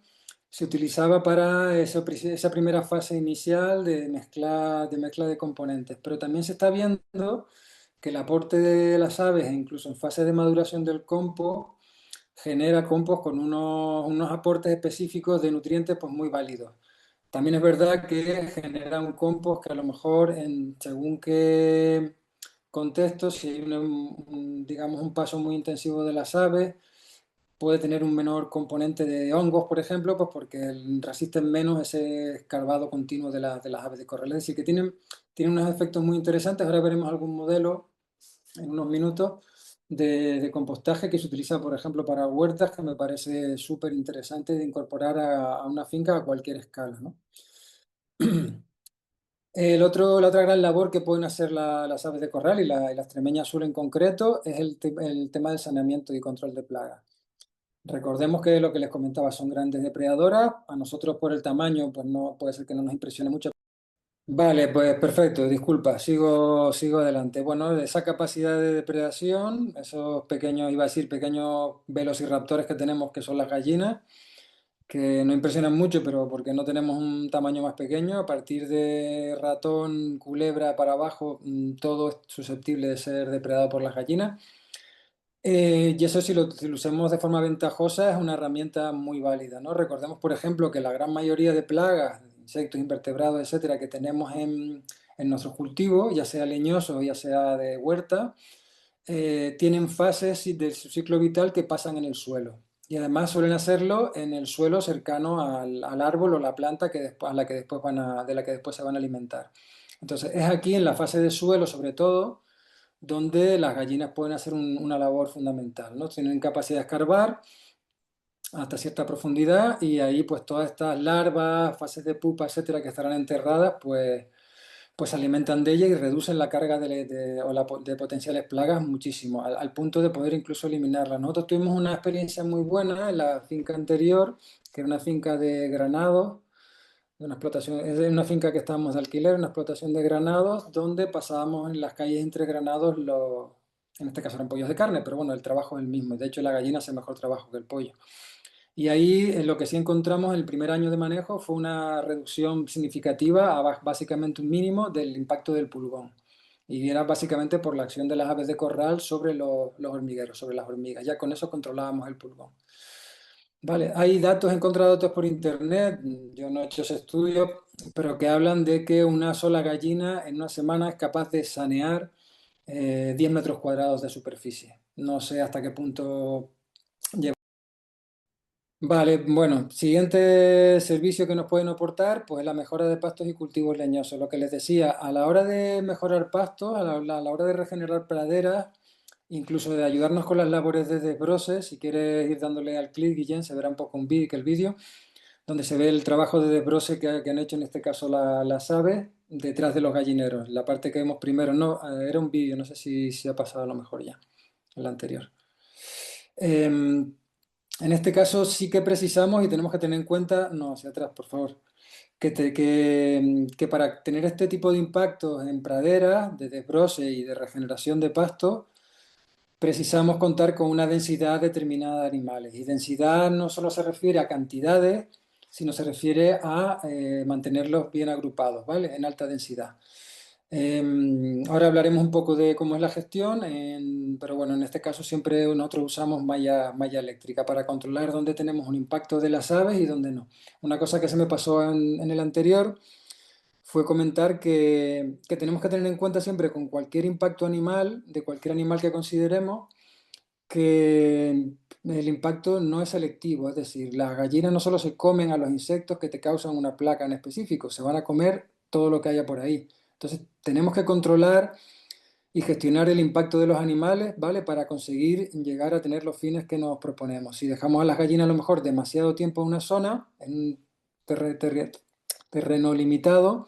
se utilizaba para esa primera fase inicial de mezcla de componentes, pero también se está viendo que el aporte de las aves, incluso en fase de maduración del compost, genera compost con unos aportes específicos de nutrientes pues muy válidos. También es verdad que genera un compost que a lo mejor según qué contexto, si hay digamos un paso muy intensivo de las aves, puede tener un menor componente de hongos, por ejemplo, pues porque resisten menos ese escarbado continuo de las aves de corral. Es decir, que tienen unos efectos muy interesantes. Ahora veremos algún modelo en unos minutos de compostaje que se utiliza, por ejemplo, para huertas, que me parece súper interesante de incorporar a una finca a cualquier escala, ¿no? La otra gran labor que pueden hacer las aves de corral y la extremeña azul en concreto es el tema del saneamiento y control de plagas. Recordemos que lo que les comentaba son grandes depredadoras. A nosotros por el tamaño, pues no puede ser que no nos impresione mucho. Vale, pues perfecto, disculpa, sigo adelante. Bueno, de esa capacidad de depredación, esos pequeños, iba a decir, pequeños velociraptores que tenemos, que son las gallinas, que no impresionan mucho, pero porque no tenemos un tamaño más pequeño, a partir de ratón, culebra para abajo, todo es susceptible de ser depredado por las gallinas. Y eso si lo usamos de forma ventajosa es una herramienta muy válida, ¿no? Recordemos, por ejemplo, que la gran mayoría de plagas, insectos, invertebrados, etcétera, que tenemos en nuestros cultivos, ya sea leñosos, ya sea de huerta, tienen fases de su ciclo vital que pasan en el suelo. Y además suelen hacerlo en el suelo cercano al árbol o la planta de la que después se van a alimentar. Entonces, es aquí en la fase de suelo, sobre todo, donde las gallinas pueden hacer una labor fundamental, ¿no? Tienen capacidad de escarbar hasta cierta profundidad y ahí pues todas estas larvas, fases de pupa, etcétera, que estarán enterradas, pues se alimentan de ella y reducen la carga de potenciales plagas muchísimo, al punto de poder incluso eliminarlas. Nosotros tuvimos una experiencia muy buena en la finca anterior, que era una finca de granados, es de una finca que estábamos de alquiler, una explotación de granados, donde pasábamos en las calles entre granados, en este caso eran pollos de carne, pero bueno, el trabajo es el mismo. De hecho, la gallina hace mejor trabajo que el pollo. Y ahí lo que sí encontramos en el primer año de manejo fue una reducción significativa a básicamente un mínimo del impacto del pulgón. Y era básicamente por la acción de las aves de corral sobre los hormigueros, sobre las hormigas. Ya con eso controlábamos el pulgón. Vale, hay datos, he encontrado datos por internet, yo no he hecho ese estudio, pero que hablan de que una sola gallina en una semana es capaz de sanear 10 metros cuadrados de superficie. No sé hasta qué punto lleva. Vale, bueno, siguiente servicio que nos pueden aportar, pues la mejora de pastos y cultivos leñosos. Lo que les decía, a la hora de mejorar pastos, a la hora de regenerar praderas, incluso de ayudarnos con las labores de desbroce, si quieres ir dándole al clic, Guillén, se verá un poco el vídeo, donde se ve el trabajo de desbroce que han hecho en este caso las aves detrás de los gallineros. La parte que vemos primero, no, era un vídeo, no sé si ha pasado a lo mejor ya, el anterior. En este caso sí que precisamos y tenemos que tener en cuenta, no, hacia atrás, por favor, que para tener este tipo de impactos en praderas, de desbroce y de regeneración de pasto, precisamos contar con una densidad determinada de animales. Y densidad no solo se refiere a cantidades, sino se refiere a mantenerlos bien agrupados, ¿vale? En alta densidad. Ahora hablaremos un poco de cómo es la gestión, pero bueno, en este caso siempre nosotros usamos malla eléctrica para controlar dónde tenemos un impacto de las aves y dónde no. Una cosa que se me pasó en el anterior fue comentar que tenemos que tener en cuenta siempre con cualquier impacto animal, de cualquier animal que consideremos, que el impacto no es selectivo, es decir, las gallinas no solo se comen a los insectos que te causan una placa en específico, se van a comer todo lo que haya por ahí. Entonces, tenemos que controlar y gestionar el impacto de los animales, ¿vale? Para conseguir llegar a tener los fines que nos proponemos. Si dejamos a las gallinas a lo mejor demasiado tiempo en una zona, en un terreno limitado,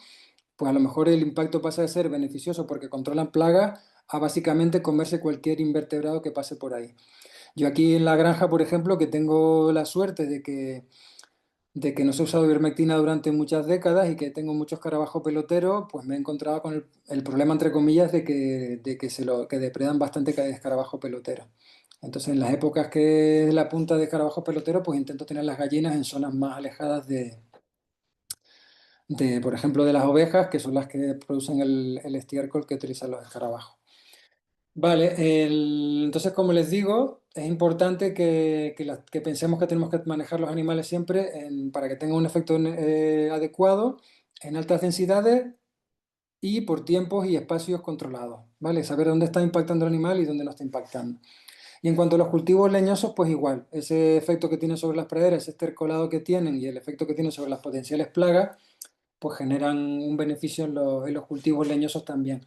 pues a lo mejor el impacto pasa de ser beneficioso porque controlan plagas a básicamente comerse cualquier invertebrado que pase por ahí. Yo aquí en la granja, por ejemplo, que tengo la suerte de que no se ha usado ivermectina durante muchas décadas y que tengo muchos escarabajos peloteros, pues me he encontrado con el problema, entre comillas, que depredan bastante escarabajo pelotero. Entonces, en las épocas que es la punta de escarabajo pelotero, pues intento tener las gallinas en zonas más alejadas por ejemplo, de las ovejas, que son las que producen el estiércol que utilizan los escarabajos. Vale, entonces como les digo, es importante que pensemos que tenemos que manejar los animales siempre para que tengan un efecto adecuado, en altas densidades y por tiempos y espacios controlados, ¿vale? Saber dónde está impactando el animal y dónde no está impactando. Y en cuanto a los cultivos leñosos, pues igual, ese efecto que tienen sobre las praderas, ese estercolado que tienen y el efecto que tienen sobre las potenciales plagas, pues generan un beneficio en los cultivos leñosos también.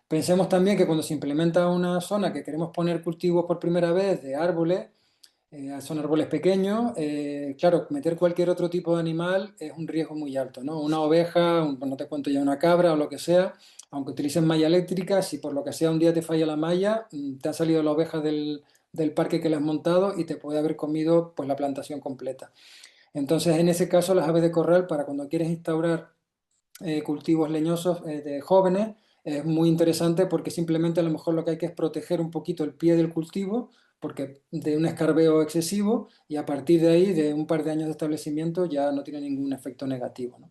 Pensemos también que cuando se implementa una zona que queremos poner cultivos por primera vez de árboles, son árboles pequeños, claro, meter cualquier otro tipo de animal es un riesgo muy alto, ¿no? Una oveja, no te cuento ya una cabra o lo que sea, aunque utilicen malla eléctrica, si por lo que sea un día te falla la malla, te ha salido la oveja del parque que le has montado y te puede haber comido pues la plantación completa. Entonces, en ese caso, las aves de corral, para cuando quieres instaurar cultivos leñosos de jóvenes, es muy interesante porque simplemente a lo mejor lo que hay que es proteger un poquito el pie del cultivo porque de un escarbeo excesivo y a partir de ahí, de un par de años de establecimiento, ya no tiene ningún efecto negativo, ¿no?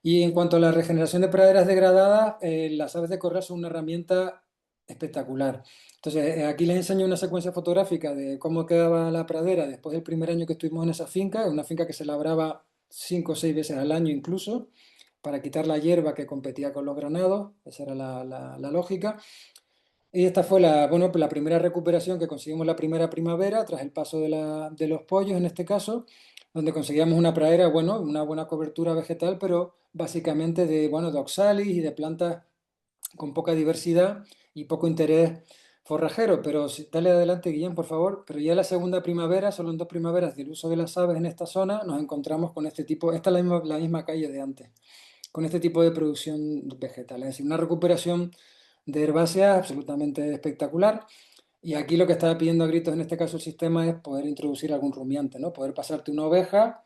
Y en cuanto a la regeneración de praderas degradadas, las aves de corral son una herramienta espectacular. Entonces, aquí les enseño una secuencia fotográfica de cómo quedaba la pradera después del primer año que estuvimos en esa finca, una finca que se labraba 5 o 6 veces al año incluso, para quitar la hierba que competía con los granados, esa era la lógica. Y esta fue bueno, pues la primera recuperación que conseguimos la primera primavera, tras el paso de los pollos en este caso, donde conseguíamos una pradera, bueno, una buena cobertura vegetal, pero básicamente bueno, de oxalis y de plantas con poca diversidad y poco interés forrajero. Pero dale adelante, Guillem, por favor. Pero ya la segunda primavera, solo en 2 primaveras del uso de las aves en esta zona, nos encontramos con este tipo, esta es la misma calle de antes, con este tipo de producción vegetal. Es decir, una recuperación de herbáceas absolutamente espectacular. Y aquí lo que estaba pidiendo a gritos en este caso el sistema es poder introducir algún rumiante, ¿no? Poder pasarte una oveja,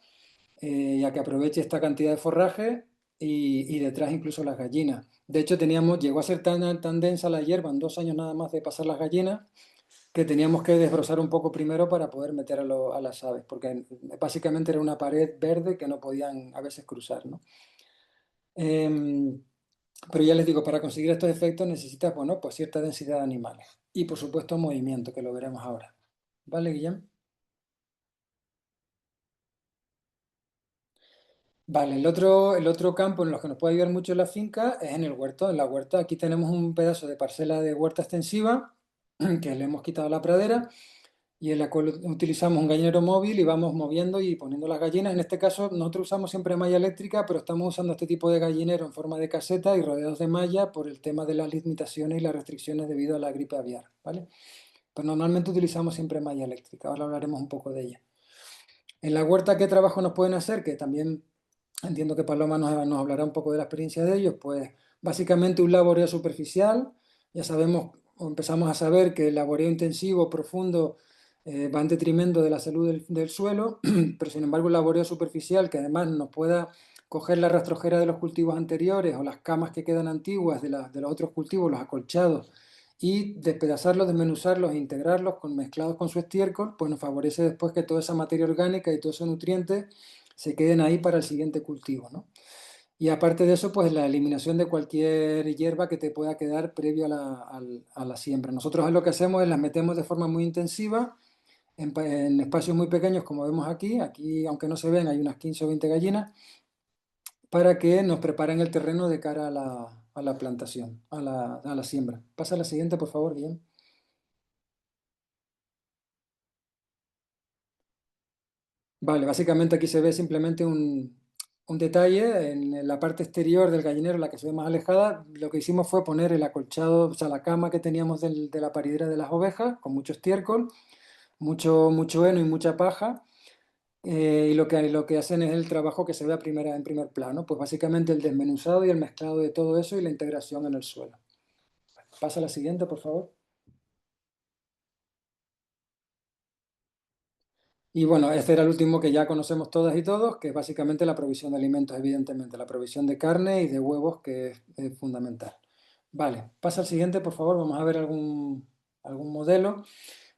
ya que aproveche esta cantidad de forraje y detrás incluso las gallinas. De hecho, llegó a ser tan densa la hierba en 2 años nada más de pasar las gallinas que teníamos que desbrozar un poco primero para poder meter a las aves, porque básicamente era una pared verde que no podían a veces cruzar, ¿no? Em, pero ya les digo, para conseguir estos efectos necesitas, bueno, pues cierta densidad de animales y por supuesto movimiento, que lo veremos ahora. ¿Vale, Guillem? Vale, el otro campo en los que nos puede ayudar mucho la finca es en el huerto. En la huerta aquí tenemos un pedazo de parcela de huerta extensiva que le hemos quitado la pradera y en la cual utilizamos un gallinero móvil y vamos moviendo y poniendo las gallinas. En este caso nosotros usamos siempre malla eléctrica, pero estamos usando este tipo de gallinero en forma de caseta y rodeados de malla por el tema de las limitaciones y las restricciones debido a la gripe aviar, ¿vale? Pero normalmente utilizamos siempre malla eléctrica, ahora hablaremos un poco de ella. En la huerta, ¿qué trabajo nos pueden hacer? Que también entiendo que Paloma nos hablará un poco de la experiencia de ellos, pues básicamente un laboreo superficial, ya sabemos o empezamos a saber que el laboreo intensivo, profundo, va en detrimento de la salud del suelo, pero sin embargo un laboreo superficial que además nos pueda coger la rastrojera de los cultivos anteriores o las camas que quedan antiguas de los otros cultivos, los acolchados, y despedazarlos, desmenuzarlos e integrarlos mezclados con su estiércol, pues nos favorece después que toda esa materia orgánica y todos esos nutrientes se queden ahí para el siguiente cultivo, ¿no? Y aparte de eso, pues la eliminación de cualquier hierba que te pueda quedar previo a la siembra. Nosotros lo que hacemos es las metemos de forma muy intensiva en espacios muy pequeños, como vemos aquí. Aquí, aunque no se ven, hay unas 15 o 20 gallinas para que nos preparen el terreno de cara a la plantación, a la siembra. Pasa a la siguiente, por favor, Guillem. Vale, básicamente aquí se ve simplemente un detalle en la parte exterior del gallinero, la que se ve más alejada. Lo que hicimos fue poner el acolchado, o sea, la cama que teníamos de la paridera de las ovejas, con mucho estiércol, mucho heno y mucha paja. Y lo que hacen es el trabajo que se ve en primer plano, pues básicamente el desmenuzado y el mezclado de todo eso y la integración en el suelo. Pasa a la siguiente, por favor. Y bueno, este era el último que ya conocemos todas y todos, que es básicamente la provisión de alimentos, evidentemente, la provisión de carne y de huevos, que es fundamental. Vale, pasa al siguiente, por favor, vamos a ver algún modelo.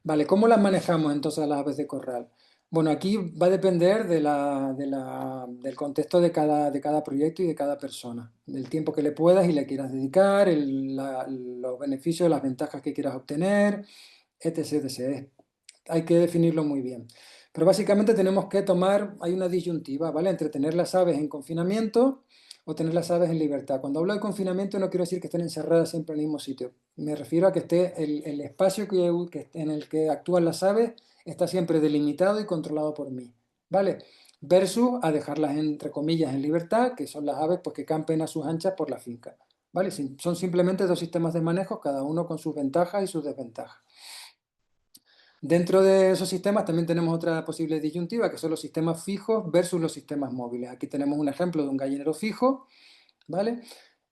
Vale, ¿cómo las manejamos entonces a las aves de corral? Bueno, aquí va a depender del contexto de cada proyecto y de cada persona, del tiempo que le puedas y le quieras dedicar, los beneficios, las ventajas que quieras obtener, etc, etc. Hay que definirlo muy bien. Pero básicamente tenemos que hay una disyuntiva, ¿vale? Entre tener las aves en confinamiento o tener las aves en libertad. Cuando hablo de confinamiento no quiero decir que estén encerradas siempre en el mismo sitio. Me refiero a que esté el espacio en el que actúan las aves está siempre delimitado y controlado por mí, ¿vale? Versus a dejarlas entre comillas en libertad, que son las aves pues, que campen a sus anchas por la finca, ¿vale? Son simplemente dos sistemas de manejo, cada uno con sus ventajas y sus desventajas. Dentro de esos sistemas también tenemos otra posible disyuntiva, que son los sistemas fijos versus los sistemas móviles. Aquí tenemos un ejemplo de un gallinero fijo, ¿vale?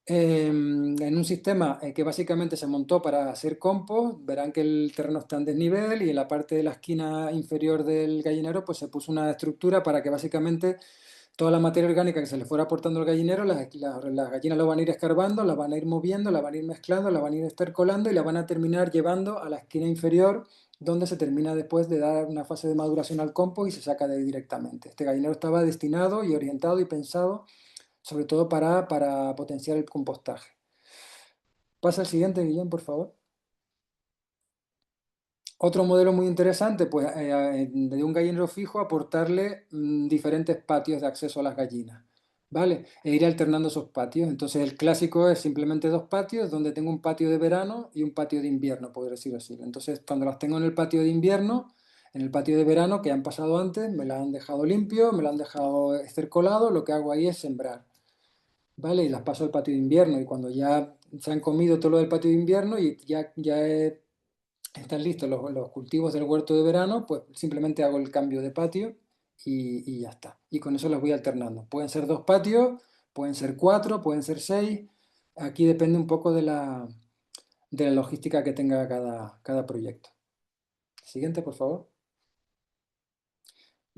En un sistema que básicamente se montó para hacer compost. Verán que el terreno está en desnivel y en la parte de la esquina inferior del gallinero pues se puso una estructura para que básicamente toda la materia orgánica que se le fuera aportando al gallinero, las gallinas lo van a ir escarbando, la van a ir moviendo, la van a ir mezclando, la van a ir estercolando y la van a terminar llevando a la esquina inferior, donde se termina después de dar una fase de maduración al compost y se saca de ahí directamente. Este gallinero estaba destinado y orientado y pensado sobre todo para potenciar el compostaje. Pasa al siguiente, Guillem, por favor. Otro modelo muy interesante, pues de un gallinero fijo, aportarle diferentes patios de acceso a las gallinas, ¿vale? E ir alternando esos patios. Entonces el clásico es simplemente dos patios, donde tengo un patio de verano y un patio de invierno, por decirlo así. Entonces cuando las tengo en el patio de invierno, en el patio de verano que han pasado antes, me las han dejado limpio, me las han dejado estercolado, lo que hago ahí es sembrar. ¿Vale? Y las paso al patio de invierno y cuando ya se han comido todo lo del patio de invierno y están listos los cultivos del huerto de verano, pues simplemente hago el cambio de patio y ya está. Y con eso los voy alternando. Pueden ser dos patios, pueden ser cuatro, pueden ser seis. Aquí depende un poco de la logística que tenga cada proyecto. Siguiente, por favor.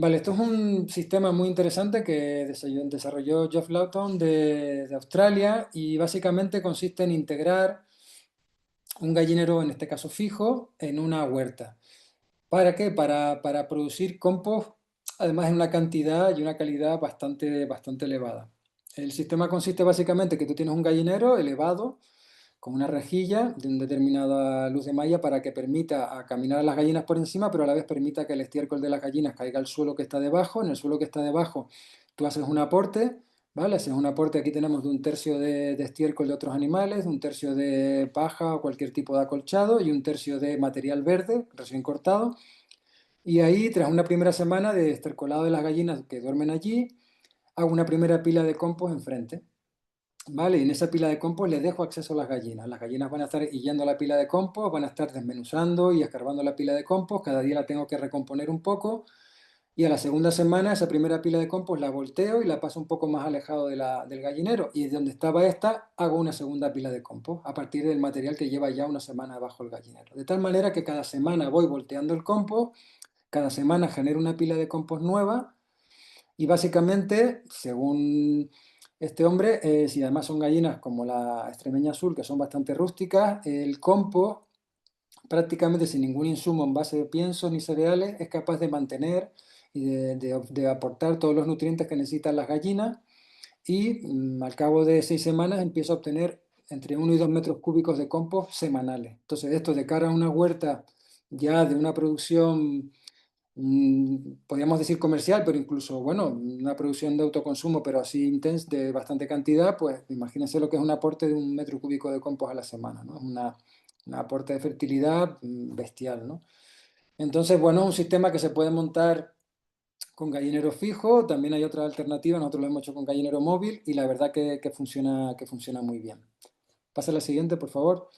Vale, esto es un sistema muy interesante que desarrolló Geoff Lawton de Australia y básicamente consiste en integrar un gallinero, en este caso fijo, en una huerta. ¿Para qué? Para producir compost, además en una cantidad y una calidad bastante elevada. El sistema consiste básicamente que tú tienes un gallinero elevado con una rejilla de una determinada luz de malla para que permita caminar a las gallinas por encima, pero a la vez permita que el estiércol de las gallinas caiga al suelo que está debajo. En el suelo que está debajo tú haces un aporte, ¿vale? Haces un aporte, aquí tenemos de un tercio de estiércol de otros animales, un tercio de paja o cualquier tipo de acolchado y un tercio de material verde recién cortado. Y ahí, tras una primera semana de estercolado de las gallinas que duermen allí, hago una primera pila de compost enfrente. ¿Vale? Y en esa pila de compost les dejo acceso a las gallinas. Las gallinas van a estar yendo a la pila de compost, van a estar desmenuzando y escarbando la pila de compost. Cada día la tengo que recomponer un poco. Y a la segunda semana, esa primera pila de compost la volteo y la paso un poco más alejado del gallinero. Y donde estaba esta, hago una segunda pila de compost a partir del material que lleva ya una semana bajo el gallinero. De tal manera que cada semana voy volteando el compost, cada semana genero una pila de compost nueva. Y básicamente, según este hombre, si además son gallinas como la extremeña azul, que son bastante rústicas, el compost, prácticamente sin ningún insumo en base de piensos ni cereales, es capaz de mantener y de aportar todos los nutrientes que necesitan las gallinas. Y al cabo de 6 semanas empiezo a obtener entre 1 y 2 metros cúbicos de compost semanales. Entonces, esto de cara a una huerta ya de una producción podríamos decir comercial, pero incluso, bueno, una producción de autoconsumo, pero así intensa, de bastante cantidad, pues imagínense lo que es un aporte de 1 metro cúbico de compost a la semana, ¿no? Es un aporte de fertilidad bestial, ¿no? Entonces, bueno, es un sistema que se puede montar con gallinero fijo, también hay otra alternativa, nosotros lo hemos hecho con gallinero móvil y la verdad que funciona muy bien. Pasa a la siguiente, por favor.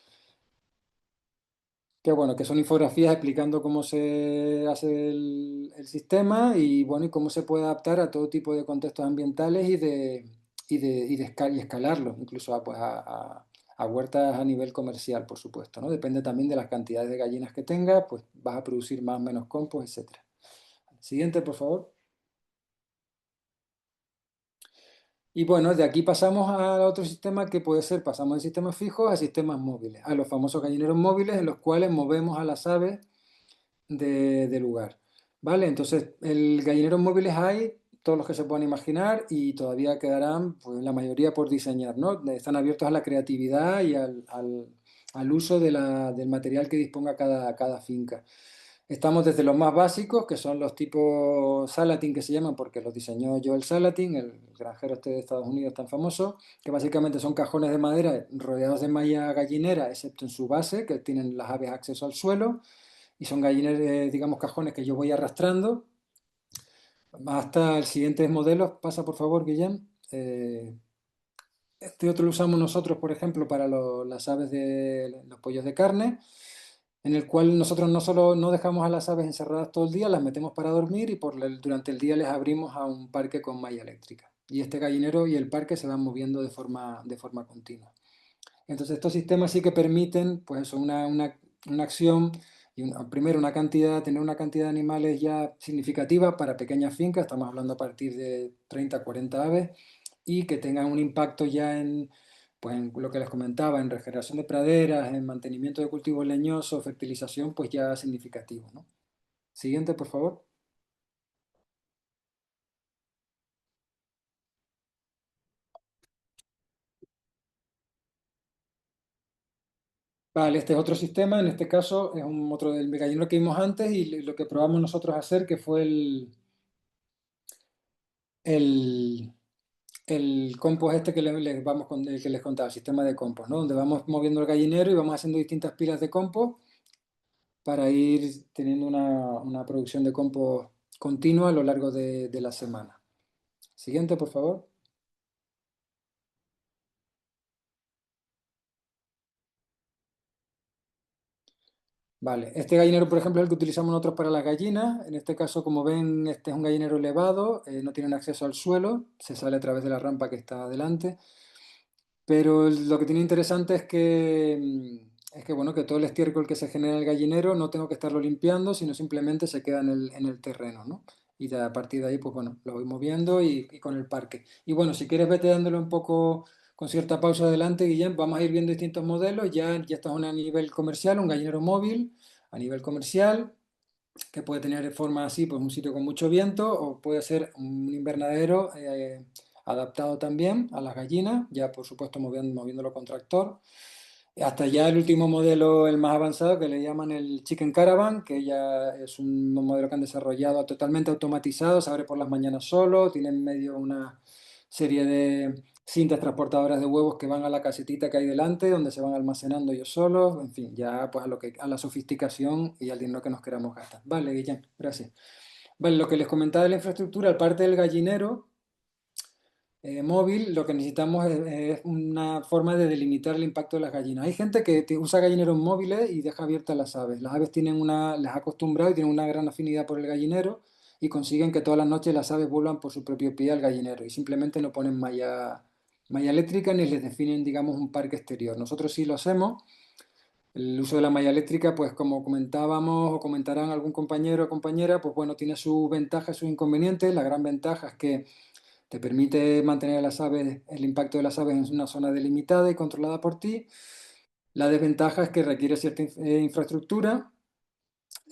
Que bueno, que son infografías explicando cómo se hace el sistema y bueno, y cómo se puede adaptar a todo tipo de contextos ambientales y escalarlo, incluso pues a huertas a nivel comercial, por supuesto, ¿no? Depende también de las cantidades de gallinas que tengas, pues vas a producir más o menos compost, etcétera. Siguiente, por favor. Y bueno, de aquí pasamos a otro sistema que puede ser, pasamos de sistemas fijos a sistemas móviles, a los famosos gallineros móviles en los cuales movemos a las aves de lugar. ¿Vale? Entonces, el gallineros móviles hay todos los que se puedan imaginar y todavía quedarán, pues, la mayoría por diseñar, ¿no? Están abiertos a la creatividad y al uso del material que disponga cada finca. Estamos desde los más básicos, que son los tipos Salatin, que se llaman porque los diseñó Joel Salatin, el granjero este de Estados Unidos tan famoso, que básicamente son cajones de madera rodeados de malla gallinera, excepto en su base, que tienen las aves acceso al suelo, y son gallineros, digamos, cajones que yo voy arrastrando. Hasta el siguiente modelo, pasa por favor, Guillem. Este otro lo usamos nosotros, por ejemplo, para las aves de los pollos de carne, en el cual nosotros no solo no dejamos a las aves encerradas todo el día, las metemos para dormir y durante el día les abrimos a un parque con malla eléctrica. Y este gallinero y el parque se van moviendo de forma continua. Entonces estos sistemas sí que permiten, pues eso, una acción y primero tener una cantidad de animales ya significativa para pequeñas fincas, estamos hablando a partir de 30, 40 aves, y que tengan un impacto ya pues en lo que les comentaba, en regeneración de praderas, en mantenimiento de cultivos leñosos, fertilización, pues ya significativo, ¿no? Siguiente, por favor. Vale, este es otro sistema, en este caso es otro del gallinero que vimos antes y lo que probamos nosotros a hacer, que fue el, el compost este que el que les contaba, el sistema de compost, ¿no? Donde vamos moviendo el gallinero y vamos haciendo distintas pilas de compost para ir teniendo una producción de compost continua a lo largo de la semana. Siguiente, por favor. Vale, este gallinero, por ejemplo, es el que utilizamos nosotros para las gallinas. En este caso, como ven, este es un gallinero elevado, no tienen acceso al suelo, se sale a través de la rampa que está adelante. Pero lo que tiene interesante es que, bueno, que todo el estiércol que se genera en el gallinero no tengo que estarlo limpiando, sino simplemente se queda en el terreno, ¿no? Y a partir de ahí, pues bueno, lo voy moviendo y con el parque. Y bueno, si quieres vete dándole un poco con cierta pausa adelante, Guillem, vamos a ir viendo distintos modelos. Ya estamos a nivel comercial, un gallinero móvil a nivel comercial, que puede tener de forma así, pues un sitio con mucho viento, o puede ser un invernadero adaptado también a las gallinas, ya por supuesto moviéndolo con tractor. Hasta ya el último modelo, el más avanzado, que le llaman el Chicken Caravan, que ya es un modelo que han desarrollado totalmente automatizado, se abre por las mañanas solo, tiene en medio una serie de cintas transportadoras de huevos que van a la casetita que hay delante, donde se van almacenando ellos solos, en fin, ya pues a la sofisticación y al dinero que nos queramos gastar. Vale, Guillem, gracias. Vale, lo que les comentaba de la infraestructura, aparte del gallinero, móvil, lo que necesitamos es una forma de delimitar el impacto de las gallinas. Hay gente que usa gallineros móviles y deja abiertas las aves. Las aves les ha acostumbrado y tienen una gran afinidad por el gallinero y consiguen que todas las noches las aves vuelvan por su propio pie al gallinero y simplemente no ponen malla eléctrica ni les definen, digamos, un parque exterior. Nosotros sí lo hacemos. El uso de la malla eléctrica, pues como comentábamos o comentarán algún compañero o compañera, pues bueno, tiene sus ventajas y sus inconvenientes. La gran ventaja es que te permite mantener a las aves, el impacto de las aves en una zona delimitada y controlada por ti. La desventaja es que requiere cierta infraestructura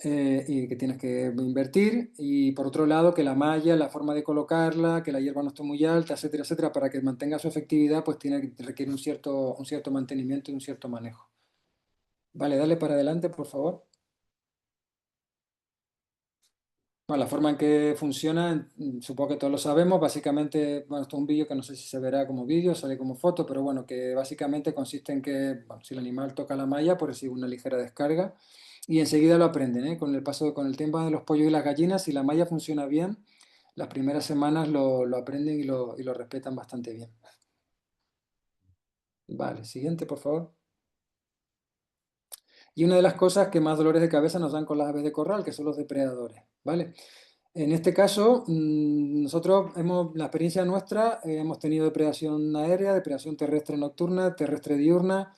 y que tienes que invertir. Y por otro lado, que la malla, la forma de colocarla, que la hierba no esté muy alta, etcétera, etcétera, para que mantenga su efectividad, pues requiere un cierto mantenimiento y un cierto manejo. Vale, dale para adelante, por favor. Bueno, la forma en que funciona, supongo que todos lo sabemos. Básicamente, bueno, esto es un vídeo que no sé si se verá como vídeo, sale como foto, pero bueno, que básicamente consiste en que, bueno, si el animal toca la malla, pues recibe una ligera descarga y enseguida lo aprenden, ¿eh? Con el tiempo de los pollos y las gallinas, si la malla funciona bien, las primeras semanas lo aprenden y lo respetan bastante bien. Vale, siguiente, por favor. Y una de las cosas que más dolores de cabeza nos dan con las aves de corral, que son los depredadores, ¿vale? En este caso, nosotros la experiencia nuestra, hemos tenido depredación aérea, depredación terrestre nocturna, terrestre diurna,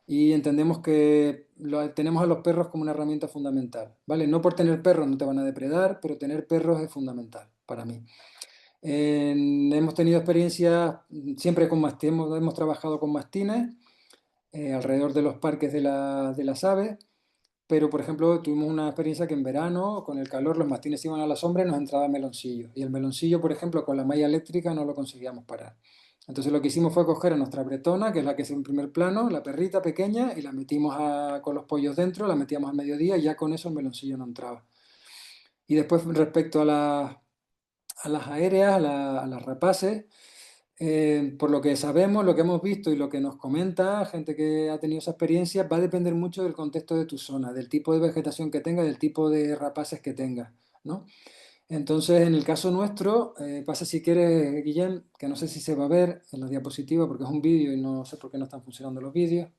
y entendemos que tenemos a los perros como una herramienta fundamental, ¿vale? No por tener perros no te van a depredar, pero tener perros es fundamental para mí. Hemos tenido experiencias siempre con mastines, hemos trabajado con mastines alrededor de los parques de las aves. Pero, por ejemplo, tuvimos una experiencia que en verano, con el calor, los mastines iban a la sombra y nos entraba meloncillo. Y el meloncillo, por ejemplo, con la malla eléctrica no lo conseguíamos parar. Entonces lo que hicimos fue coger a nuestra bretona, que es la que es en primer plano, la perrita pequeña, y la metimos con los pollos dentro, la metíamos al mediodía y ya con eso el meloncillo no entraba. Y después respecto a las aéreas, a las rapaces, por lo que sabemos, lo que hemos visto y lo que nos comenta gente que ha tenido esa experiencia, va a depender mucho del contexto de tu zona, del tipo de vegetación que tenga, del tipo de rapaces que tenga, ¿no? Entonces, en el caso nuestro, pasa si quieres, Guillem, que no sé si se va a ver en la diapositiva porque es un vídeo y no sé por qué no están funcionando los vídeos.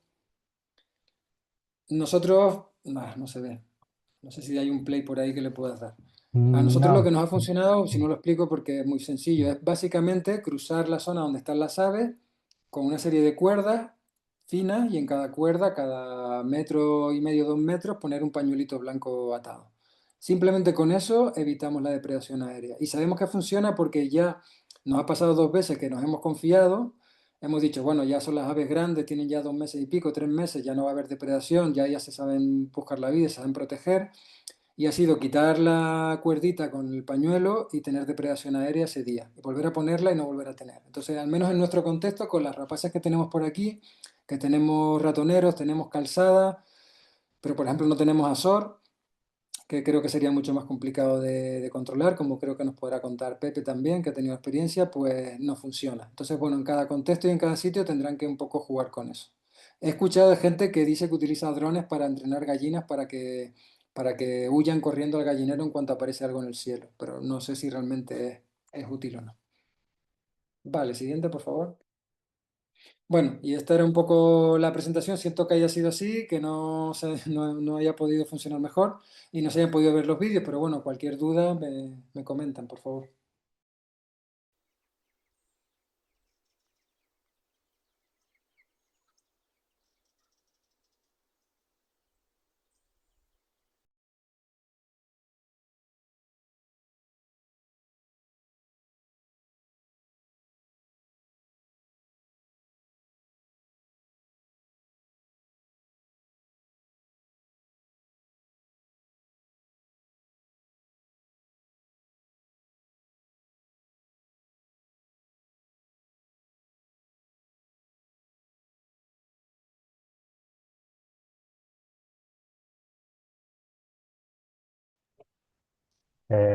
Nosotros, no se ve. No sé si hay un play por ahí que le puedas dar. A nosotros lo No. que nos ha funcionado, si no lo explico porque es muy sencillo, es básicamente cruzar la zona donde están las aves con una serie de cuerdas finas y en cada cuerda, cada 1,5 metros, 2 metros, poner un pañuelito blanco atado. Simplemente con eso evitamos la depredación aérea. Y sabemos que funciona porque ya nos ha pasado 2 veces que nos hemos confiado, hemos dicho, bueno, ya son las aves grandes, tienen ya 2 meses y pico, 3 meses, ya no va a haber depredación, ya se saben buscar la vida, se saben proteger. Y ha sido quitar la cuerdita con el pañuelo y tener depredación aérea ese día. Y volver a ponerla y no volver a tener. Entonces, al menos en nuestro contexto, con las rapaces que tenemos por aquí, que tenemos ratoneros, tenemos calzada, pero por ejemplo no tenemos azor, que creo que sería mucho más complicado de controlar, como creo que nos podrá contar Pepe también, que ha tenido experiencia, pues no funciona. Entonces, bueno, en cada contexto y en cada sitio tendrán que un poco jugar con eso. He escuchado de gente que dice que utiliza drones para entrenar gallinas para que huyan corriendo al gallinero en cuanto aparece algo en el cielo, pero no sé si realmente es útil o no. Vale, siguiente, por favor. Bueno, y esta era un poco la presentación. Siento que haya sido así, que no haya podido funcionar mejor y no se hayan podido ver los vídeos, pero bueno, cualquier duda me comentan, por favor.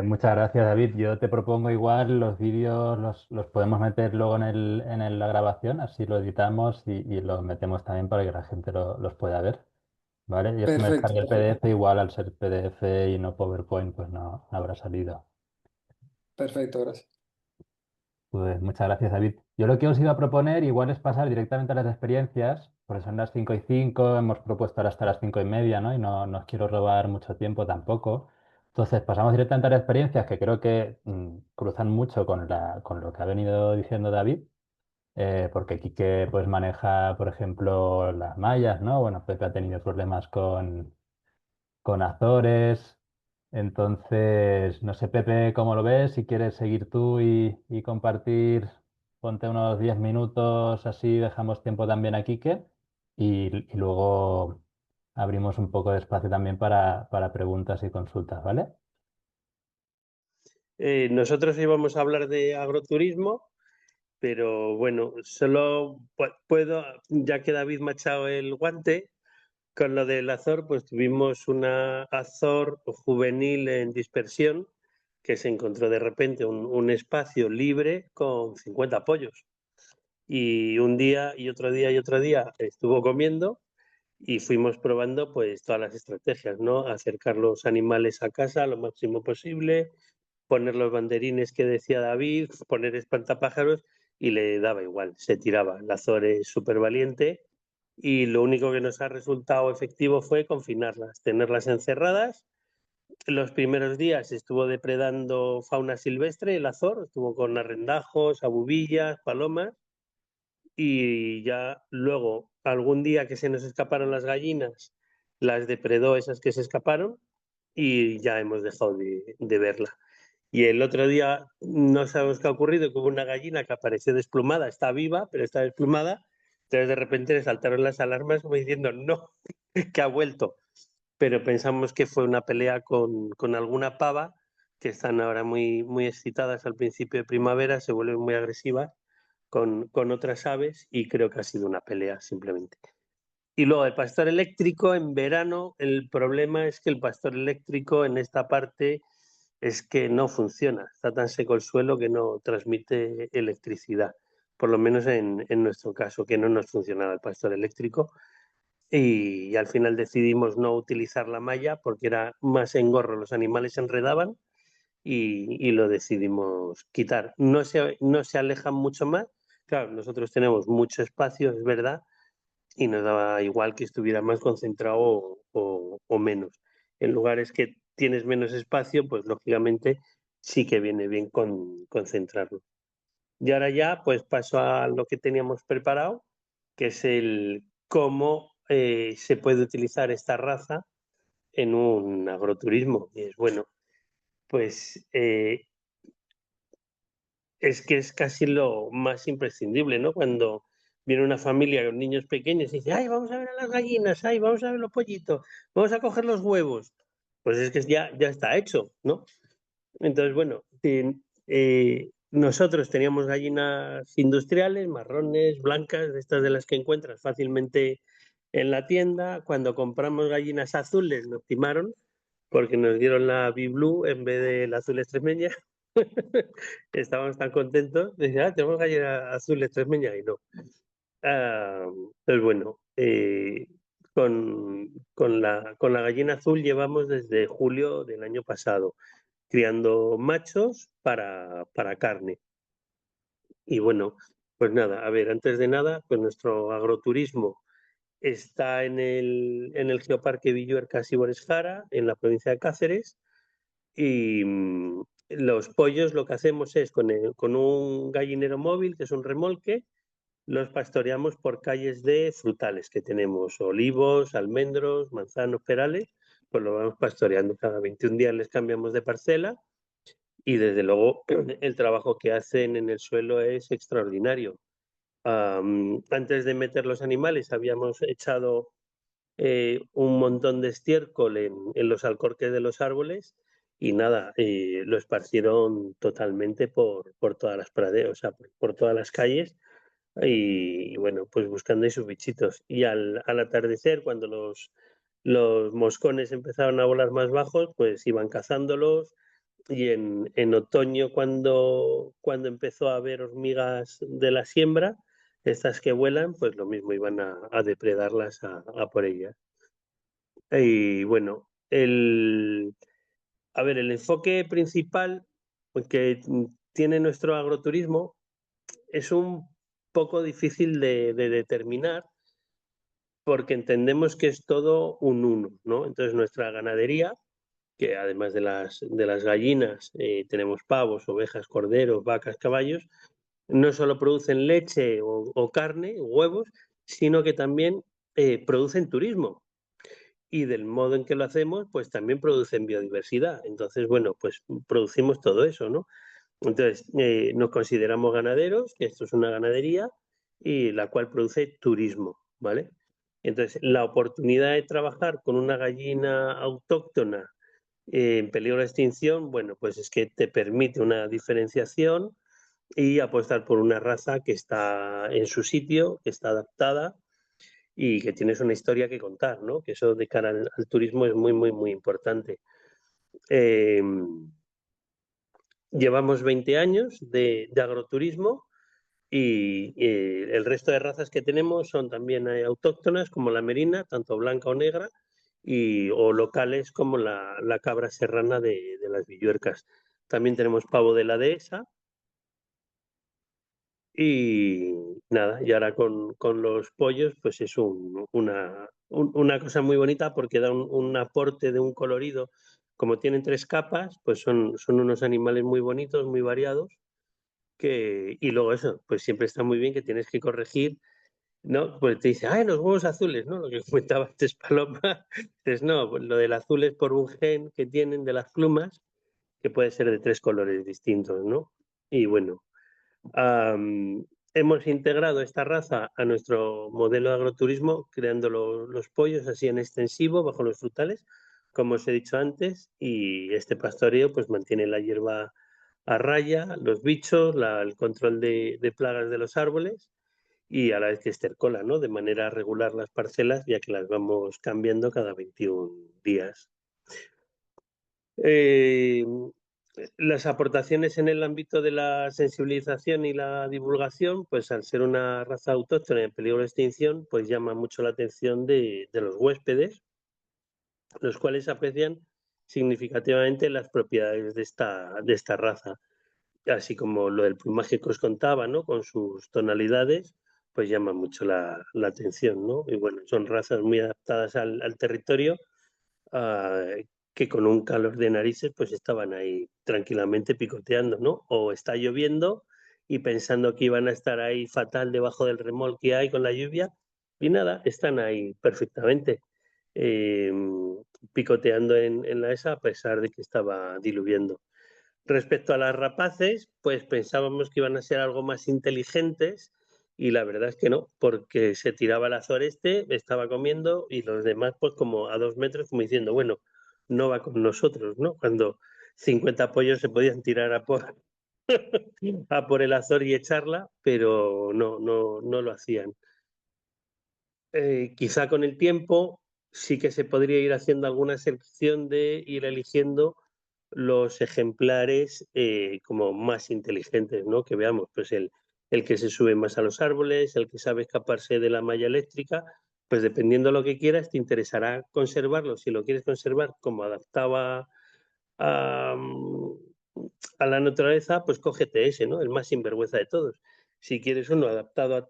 Muchas gracias, David. Yo te propongo igual los vídeos los podemos meter luego la grabación, así lo editamos y los metemos también para que la gente los pueda ver. ¿Vale? Yo es que me Perfecto, descargué el perfecto, PDF, igual al ser PDF y no PowerPoint, pues no habrá salido. perfecto, gracias. Pues muchas gracias, David. Yo lo que os iba a proponer igual es pasar directamente a las experiencias, porque son las 5:05, hemos propuesto ahora hasta las 5:30, ¿no? Y no os quiero robar mucho tiempo tampoco. Entonces pasamos directamente a las experiencias que creo que cruzan mucho con lo que ha venido diciendo David, porque Quique pues maneja, por ejemplo, las mallas, ¿no? Bueno, Pepe ha tenido problemas con Azores. Entonces, no sé, Pepe, cómo lo ves, si quieres seguir tú y compartir, ponte unos 10 minutos, así dejamos tiempo también a Quique y luego abrimos un poco de espacio también para preguntas y consultas, ¿vale? Nosotros íbamos a hablar de agroturismo, pero bueno, solo puedo, ya que David me ha echado el guante, con lo del Azor, pues tuvimos una Azor juvenil en dispersión que se encontró de repente un espacio libre con 50 pollos. Y un día y otro día y otro día estuvo comiendo y fuimos probando pues todas las estrategias, ¿no? Acercar los animales a casa lo máximo posible, poner los banderines que decía David, poner espantapájaros y le daba igual, se tiraba. La Azor es súper valiente y lo único que nos ha resultado efectivo fue confinarlas, tenerlas encerradas. Los primeros días estuvo depredando fauna silvestre, el Azor, estuvo con arrendajos, abubillas, palomas, y ya luego, algún día que se nos escaparon las gallinas, las depredó esas que se escaparon y ya hemos dejado de verla. Y el otro día no sabemos qué ha ocurrido, que hubo una gallina que apareció desplumada, está viva, pero está desplumada. Entonces de repente le saltaron las alarmas como diciendo, no, que ha vuelto. Pero pensamos que fue una pelea con alguna pava, que están ahora muy excitadas al principio de primavera, se vuelven muy agresivas con otras aves y creo que ha sido una pelea simplemente. Y luego el pastor eléctrico en verano, el problema es que el pastor eléctrico en esta parte es que no funciona. Está tan seco el suelo que no transmite electricidad, por lo menos en nuestro caso, que no nos funcionaba el pastor eléctrico. Y al final decidimos no utilizar la malla porque era más engorro, los animales se enredaban y lo decidimos quitar. No se alejan mucho más. Claro, nosotros tenemos mucho espacio, es verdad, y nos daba igual que estuviera más concentrado o menos. En lugares que tienes menos espacio, pues lógicamente sí que viene bien concentrarlo. Y ahora ya, pues paso a lo que teníamos preparado, que es el cómo se puede utilizar esta raza en un agroturismo. Y es bueno, pues es que es casi lo más imprescindible, ¿no? Cuando viene una familia con niños pequeños y dice, ay, vamos a ver a las gallinas, ay, vamos a ver los pollitos, vamos a coger los huevos. Pues es que ya está hecho, ¿no? Entonces, bueno, nosotros teníamos gallinas industriales, marrones, blancas, de estas de las que encuentras fácilmente en la tienda. Cuando compramos gallinas azules nos timaron porque nos dieron la Blue en vez de la azul extremeña. Estábamos tan contentos, decía, tenemos gallina azul extremeña y no. Pues bueno, con la gallina azul llevamos desde julio del año pasado, criando machos para carne. Y bueno, pues nada, a ver, antes de nada, pues nuestro agroturismo está en el Geoparque Villuerca Sibores Jara, en la provincia de Cáceres. Y los pollos lo que hacemos es con un gallinero móvil, que es un remolque, los pastoreamos por calles de frutales que tenemos, olivos, almendros, manzanos, perales, pues lo vamos pastoreando. Cada 21 días les cambiamos de parcela y desde luego el trabajo que hacen en el suelo es extraordinario. Antes de meter los animales habíamos echado un montón de estiércol en los alcorques de los árboles y nada, lo esparcieron totalmente por todas las praderas, o sea, por todas las calles y bueno, pues buscando ahí sus bichitos. Y al atardecer, cuando los moscones empezaron a volar más bajos, pues iban cazándolos y en otoño cuando empezó a haber hormigas de la siembra, estas que vuelan, pues lo mismo iban a depredarlas a por ellas. Y bueno, a ver, el enfoque principal que tiene nuestro agroturismo es un poco difícil de determinar porque entendemos que es todo un uno, ¿no? Entonces nuestra ganadería, que además de las gallinas tenemos pavos, ovejas, corderos, vacas, caballos, no solo producen leche o carne, huevos, sino que también producen turismo. Y del modo en que lo hacemos, pues también producen biodiversidad. Entonces, bueno, pues producimos todo eso, ¿no? Entonces, nos consideramos ganaderos, que esto es una ganadería, y la cual produce turismo, ¿vale? Entonces, la oportunidad de trabajar con una gallina autóctona en peligro de extinción, bueno, pues es que te permite una diferenciación y apostar por una raza que está en su sitio, que está adaptada y que tienes una historia que contar, ¿no? Que eso de cara al turismo es muy, muy, muy importante. Llevamos 20 años de agroturismo y el resto de razas que tenemos son también autóctonas como la merina, tanto blanca o negra, o locales como la cabra serrana de las Villuercas. También tenemos pavo de la dehesa y nada, y ahora con los pollos pues es una cosa muy bonita porque da un aporte de un colorido. Como tienen 3 capas, pues son unos animales muy bonitos, muy variados y luego eso, pues siempre está muy bien que tienes que corregir, ¿no? Pues te dice, ay, los huevos azules, ¿no? Lo que comentaba antes Paloma, dices, no, pues lo del azul es por un gen que tienen de las plumas, que puede ser de 3 colores distintos, ¿no? Y bueno, hemos integrado esta raza a nuestro modelo de agroturismo, creando los pollos así en extensivo, bajo los frutales, como os he dicho antes, y este pastoreo pues mantiene la hierba a raya, los bichos, el control de plagas de los árboles y a la vez que estercola, ¿no? De manera regular las parcelas, ya que las vamos cambiando cada 21 días. Las aportaciones en el ámbito de la sensibilización y la divulgación, pues al ser una raza autóctona en peligro de extinción, pues llama mucho la atención de los huéspedes, los cuales aprecian significativamente las propiedades de esta raza. Así como lo del plumaje que os contaba, ¿no? Con sus tonalidades, pues llama mucho la atención, ¿no? Y bueno, son razas muy adaptadas al territorio, que con un calor de narices pues estaban ahí tranquilamente picoteando, ¿no? O está lloviendo y pensando que iban a estar ahí fatal debajo del remolque que hay con la lluvia, y nada, están ahí perfectamente, eh, picoteando en la esa a pesar de que estaba diluviando. Respecto a las rapaces, pues pensábamos que iban a ser algo más inteligentes y la verdad es que no, porque se tiraba el azor estaba comiendo y los demás pues como a 2 metros como diciendo, bueno, no va con nosotros, ¿no? Cuando 50 pollos se podían tirar a por el azor y echarla, pero no lo hacían. Quizá con el tiempo sí que se podría ir haciendo alguna selección de ir eligiendo los ejemplares como más inteligentes, ¿no? Que veamos, pues el que se sube más a los árboles, el que sabe escaparse de la malla eléctrica, pues dependiendo de lo que quieras, te interesará conservarlo. Si lo quieres conservar como adaptaba a, a la naturaleza, pues cógete ese, ¿no? El más sinvergüenza de todos. Si quieres uno adaptado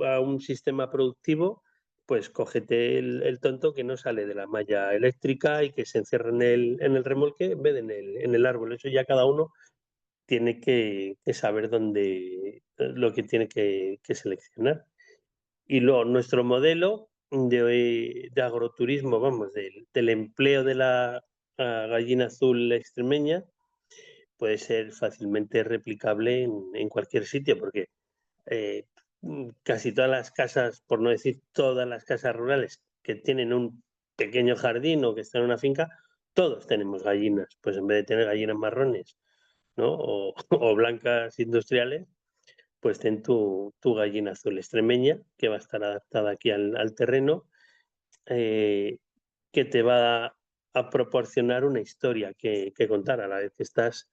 a un sistema productivo, pues cógete el tonto que no sale de la malla eléctrica y que se encierra en el remolque en vez de en el árbol. Eso ya cada uno tiene que saber lo que tiene que seleccionar. Y luego nuestro modelo de agroturismo, vamos, del empleo de la gallina azul extremeña, puede ser fácilmente replicable en cualquier sitio, porque eh, casi todas las casas, por no decir todas las casas rurales que tienen un pequeño jardín o que están en una finca, todos tenemos gallinas. Pues en vez de tener gallinas marrones, ¿no? O blancas industriales, pues ten tu gallina azul extremeña, que va a estar adaptada aquí al terreno, eh, que te va a proporcionar una historia que contar a la vez que estás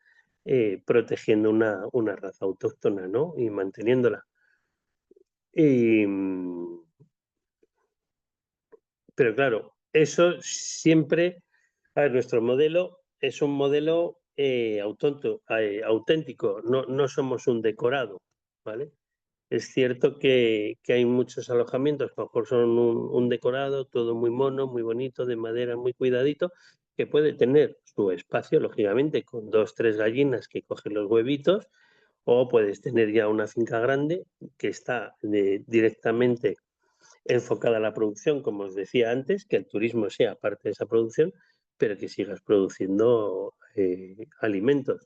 protegiendo una raza autóctona, ¿no? Y manteniéndola. Y, pero claro, eso siempre, a ver, nuestro modelo es un modelo auténtico, no somos un decorado, ¿vale? Es cierto que hay muchos alojamientos que a lo mejor son un decorado, todo muy mono, muy bonito, de madera, muy cuidadito, que puede tener su espacio, lógicamente, con 2, 3 gallinas que cogen los huevitos, o puedes tener ya una finca grande que está directamente enfocada a la producción, como os decía antes, que el turismo sea parte de esa producción, pero que sigas produciendo alimentos.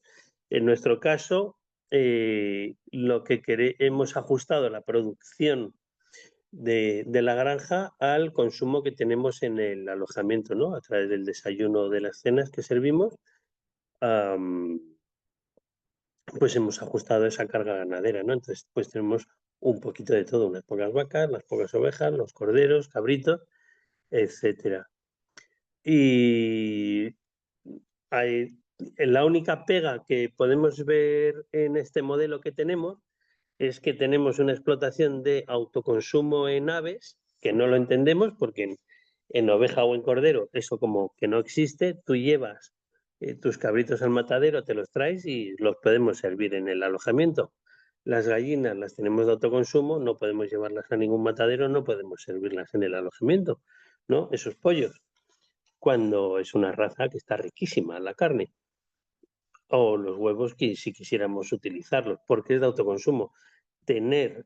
En nuestro caso, lo que hemos ajustado la producción de la granja al consumo que tenemos en el alojamiento, ¿no? A través del desayuno o de las cenas que servimos, pues hemos ajustado esa carga ganadera, ¿no? Entonces, pues tenemos un poquito de todo, unas pocas vacas, las pocas ovejas, los corderos, cabritos, etcétera. Y la única pega que podemos ver en este modelo que tenemos es que tenemos una explotación de autoconsumo en aves, que no lo entendemos porque en oveja o en cordero eso como que no existe. Tú llevas tus cabritos al matadero, te los traes y los podemos servir en el alojamiento. Las gallinas las tenemos de autoconsumo, no podemos llevarlas a ningún matadero, no podemos servirlas en el alojamiento, ¿no? Esos pollos, cuando es una raza que está riquísima la carne. O los huevos que si quisiéramos utilizarlos, porque es de autoconsumo. Tener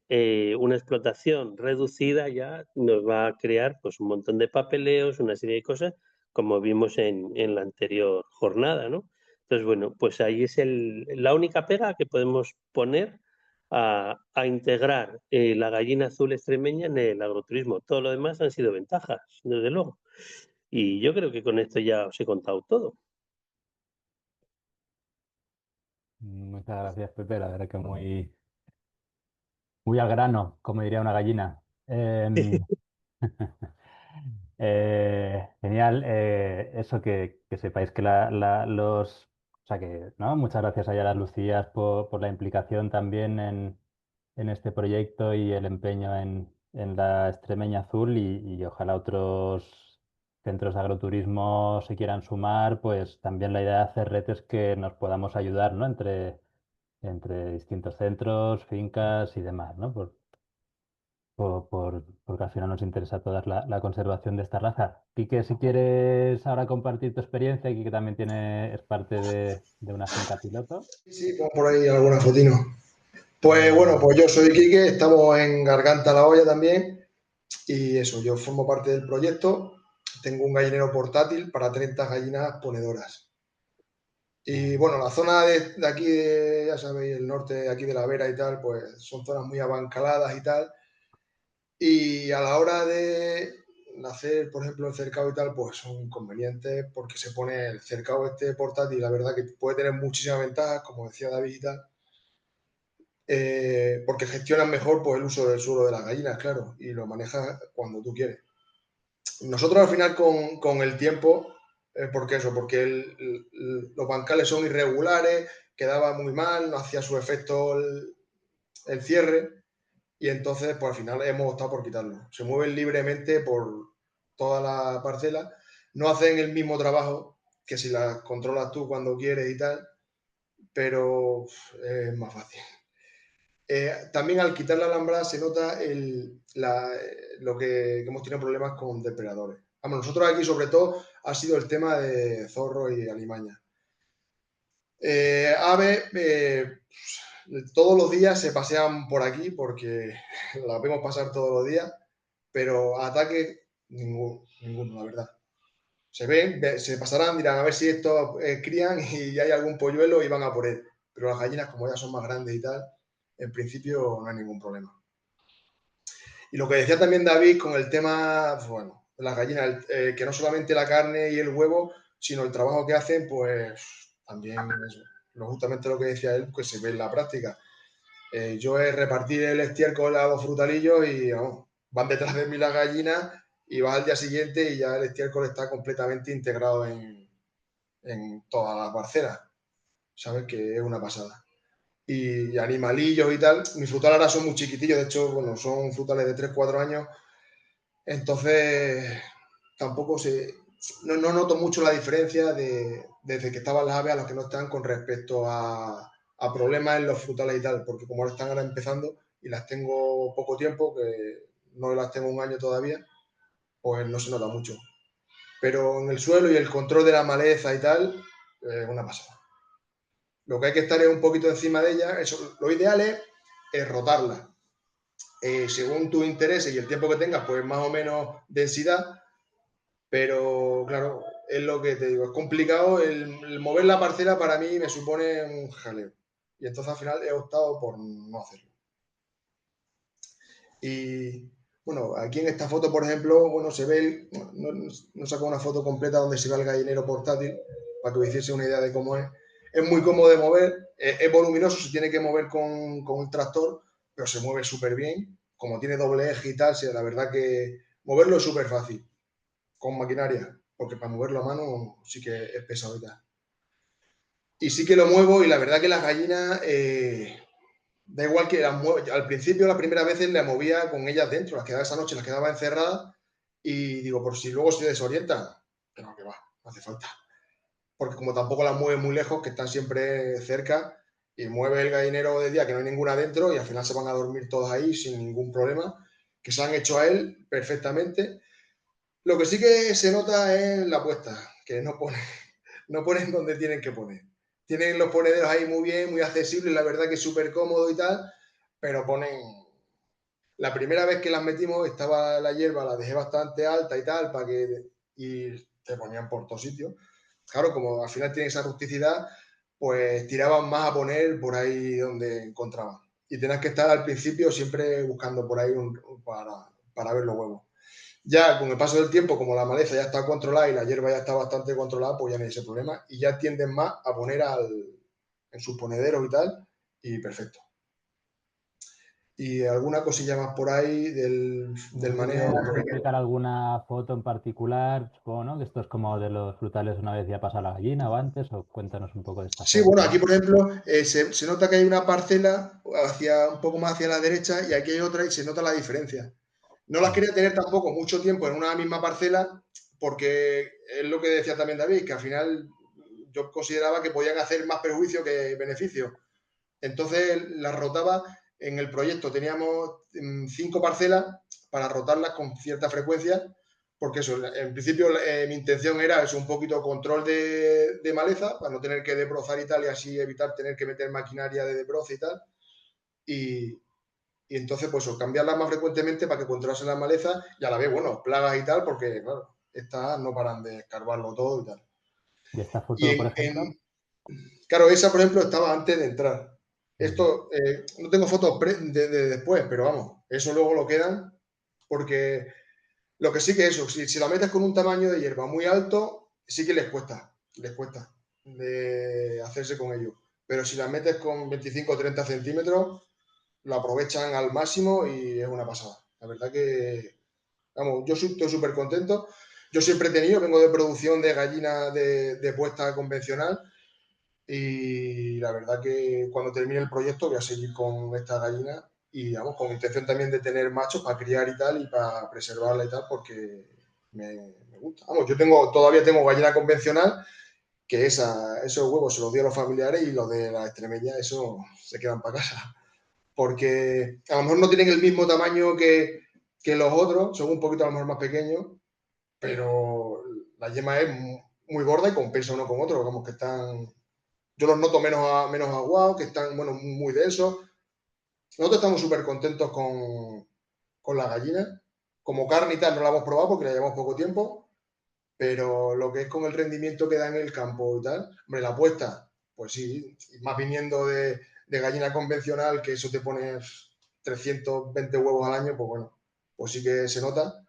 una explotación reducida ya nos va a crear pues un montón de papeleos, una serie de cosas, como vimos en la anterior jornada, ¿no? Entonces, bueno, pues ahí es la única pega que podemos poner a integrar la gallina azul extremeña en el agroturismo. Todo lo demás han sido ventajas, desde luego. Y yo creo que con esto ya os he contado todo. Muchas gracias, Pepe. La verdad que muy al grano, como diría una gallina. Genial. Eso que sepáis que o sea que, ¿no? Muchas gracias a las Lucías por la implicación también en este proyecto y el empeño en la Extremeña Azul y ojalá otros centros de agroturismo se quieran sumar, pues también la idea de hacer red es que nos podamos ayudar, ¿no? Entre distintos centros, fincas y demás, ¿no? Porque al final nos interesa a todas la conservación de esta raza. Quique, si quieres ahora compartir tu experiencia, Quique también es parte de una finca piloto. Sí, pongo por ahí alguna fotino. Pues bueno, pues yo soy Quique, estamos en Garganta La Olla también y eso, yo formo parte del proyecto. Tengo un gallinero portátil para 30 gallinas ponedoras. Y bueno, la zona de aquí, ya sabéis, el norte de aquí de La Vera y tal, pues son zonas muy abancaladas y tal. Y a la hora de hacer, por ejemplo, el cercado y tal, pues son inconvenientes porque se pone el cercado este portátil, la verdad que puede tener muchísimas ventajas, como decía David y tal, porque gestionas mejor pues, el uso del suelo de las gallinas, claro, y lo manejas cuando tú quieres. Nosotros al final con el tiempo, ¿por qué eso? Porque los bancales son irregulares, quedaba muy mal, no hacía su efecto el cierre y entonces pues al final hemos optado por quitarlo. Se mueven libremente por toda la parcela, no hacen el mismo trabajo que si las controlas tú cuando quieres y tal, pero es más fácil. También al quitar la alambrada se nota lo que hemos tenido problemas con depredadores. Vamos, nosotros aquí sobre todo ha sido el tema de zorro y alimaña. Aves, todos los días se pasean por aquí porque las vemos pasar todos los días, pero ataque ninguno, la verdad. Se ven, se pasarán, dirán a ver si estos crían y hay algún polluelo y van a por él. Pero las gallinas, como ya son más grandes y tal, en principio no hay ningún problema. Y lo que decía también David con el tema, bueno, de las gallinas, que no solamente la carne y el huevo, sino el trabajo que hacen, pues también eso, justamente lo que decía él, pues se ve en la práctica. Yo he repartido el estiércol a los frutalillos y vamos, van detrás de mí las gallinas y vas al día siguiente y ya el estiércol está completamente integrado en todas las parcelas. ¿Sabes? Que es una pasada. Y animalillos y tal. Mis frutales ahora son muy chiquitillos, de hecho, bueno, son frutales de 3-4 años. Entonces, tampoco no noto mucho la diferencia desde que estaban las aves a las que no están con respecto a problemas en los frutales y tal, porque como ahora están empezando y las tengo poco tiempo, que no las tengo un año todavía, pues no se nota mucho. Pero en el suelo y el control de la maleza y tal, una pasada. Lo que hay que estar es un poquito encima de ella. Eso, lo ideal es rotarla. Según tus intereses y el tiempo que tengas, pues más o menos densidad. Pero claro, es lo que te digo, es complicado. El mover la parcela para mí me supone un jaleo. Y entonces al final he optado por no hacerlo. Y bueno, aquí en esta foto, por ejemplo, bueno, se ve, no saco una foto completa donde se ve el gallinero portátil, para que os hiciese una idea de cómo es. Es muy cómodo de mover, es voluminoso, se tiene que mover con un tractor, pero se mueve súper bien. Como tiene doble eje y tal, la verdad que moverlo es súper fácil, con maquinaria, porque para moverlo a mano sí que es pesado y tal. Y sí que lo muevo y la verdad que las gallinas, da igual que las muevo, al principio las primeras veces las movía con ellas dentro, las quedaba esa noche, las quedaba encerradas y digo, por si luego se desorientan, pero que va, no hace falta. Porque como tampoco las mueve muy lejos, que están siempre cerca, y mueve el gallinero de día que no hay ninguna dentro y al final se van a dormir todas ahí sin ningún problema, que se han hecho a él perfectamente. Lo que sí que se nota es la puesta, que no ponen donde tienen que poner. Tienen los ponederos ahí muy bien, muy accesibles, la verdad que es súper cómodo y tal, pero ponen... La primera vez que las metimos estaba la hierba, la dejé bastante alta y tal, y te ponían por todos sitios. Claro, como al final tiene esa rusticidad, pues tiraban más a poner por ahí donde encontraban. Y tenías que estar al principio siempre buscando por ahí para ver los huevos. Ya con el paso del tiempo, como la maleza ya está controlada y la hierba ya está bastante controlada, pues ya no hay ese problema y ya tienden más a poner en sus ponederos y tal, y perfecto. y alguna cosilla más por ahí del manejo. ¿Puedes explicar alguna foto en particular? Supongo, ¿no? Que esto es como de los frutales una vez ya pasa la gallina o antes, o cuéntanos un poco de esta Sí, foto. bueno, aquí por ejemplo se nota que hay una parcela un poco más hacia la derecha y aquí hay otra y se nota la diferencia. No las quería tener tampoco mucho tiempo en una misma parcela porque es lo que decía también David, que al final yo consideraba que podían hacer más perjuicio que beneficio. Entonces las rotaba en el proyecto. Teníamos 5 parcelas para rotarlas con cierta frecuencia, porque eso, en principio mi intención era eso, un poquito control de maleza, para no tener que debrozar y tal, y así evitar tener que meter maquinaria de debroce y tal. Y entonces, pues cambiarlas más frecuentemente para que controlasen la maleza y a la vez, bueno, plagas y tal, porque, claro, estas no paran de escarbarlo todo y tal. ¿Y esta Y foto, por ejemplo? claro, esa, por ejemplo, estaba antes de entrar. Esto, no tengo fotos de después, pero vamos, eso luego lo quedan, porque lo que sí que eso, si la metes con un tamaño de hierba muy alto, sí que les cuesta de hacerse con ello. Pero si la metes con 25 o 30 centímetros, lo aprovechan al máximo y es una pasada. La verdad que, vamos, yo estoy súper contento. Yo siempre he tenido, vengo de producción de gallinas de puesta convencional y la verdad que cuando termine el proyecto voy a seguir con esta gallina y, vamos, con intención también de tener machos para criar y tal y para preservarla y tal porque me gusta. Vamos, yo todavía tengo gallina convencional que esos huevos se los doy a los familiares y los de la extremeña, eso se quedan para casa porque a lo mejor no tienen el mismo tamaño que los otros, son un poquito a lo mejor más pequeños, pero la yema es muy gorda y compensa uno con otro, digamos que están, yo los noto menos aguados, que están, bueno, muy densos. Nosotros estamos súper contentos con la gallina. Como carne y tal no la hemos probado porque la llevamos poco tiempo, pero lo que es con el rendimiento que da en el campo y tal, hombre, la apuesta, pues sí, más viniendo de gallina convencional, que eso te pone 320 huevos al año, pues bueno, pues sí que se nota,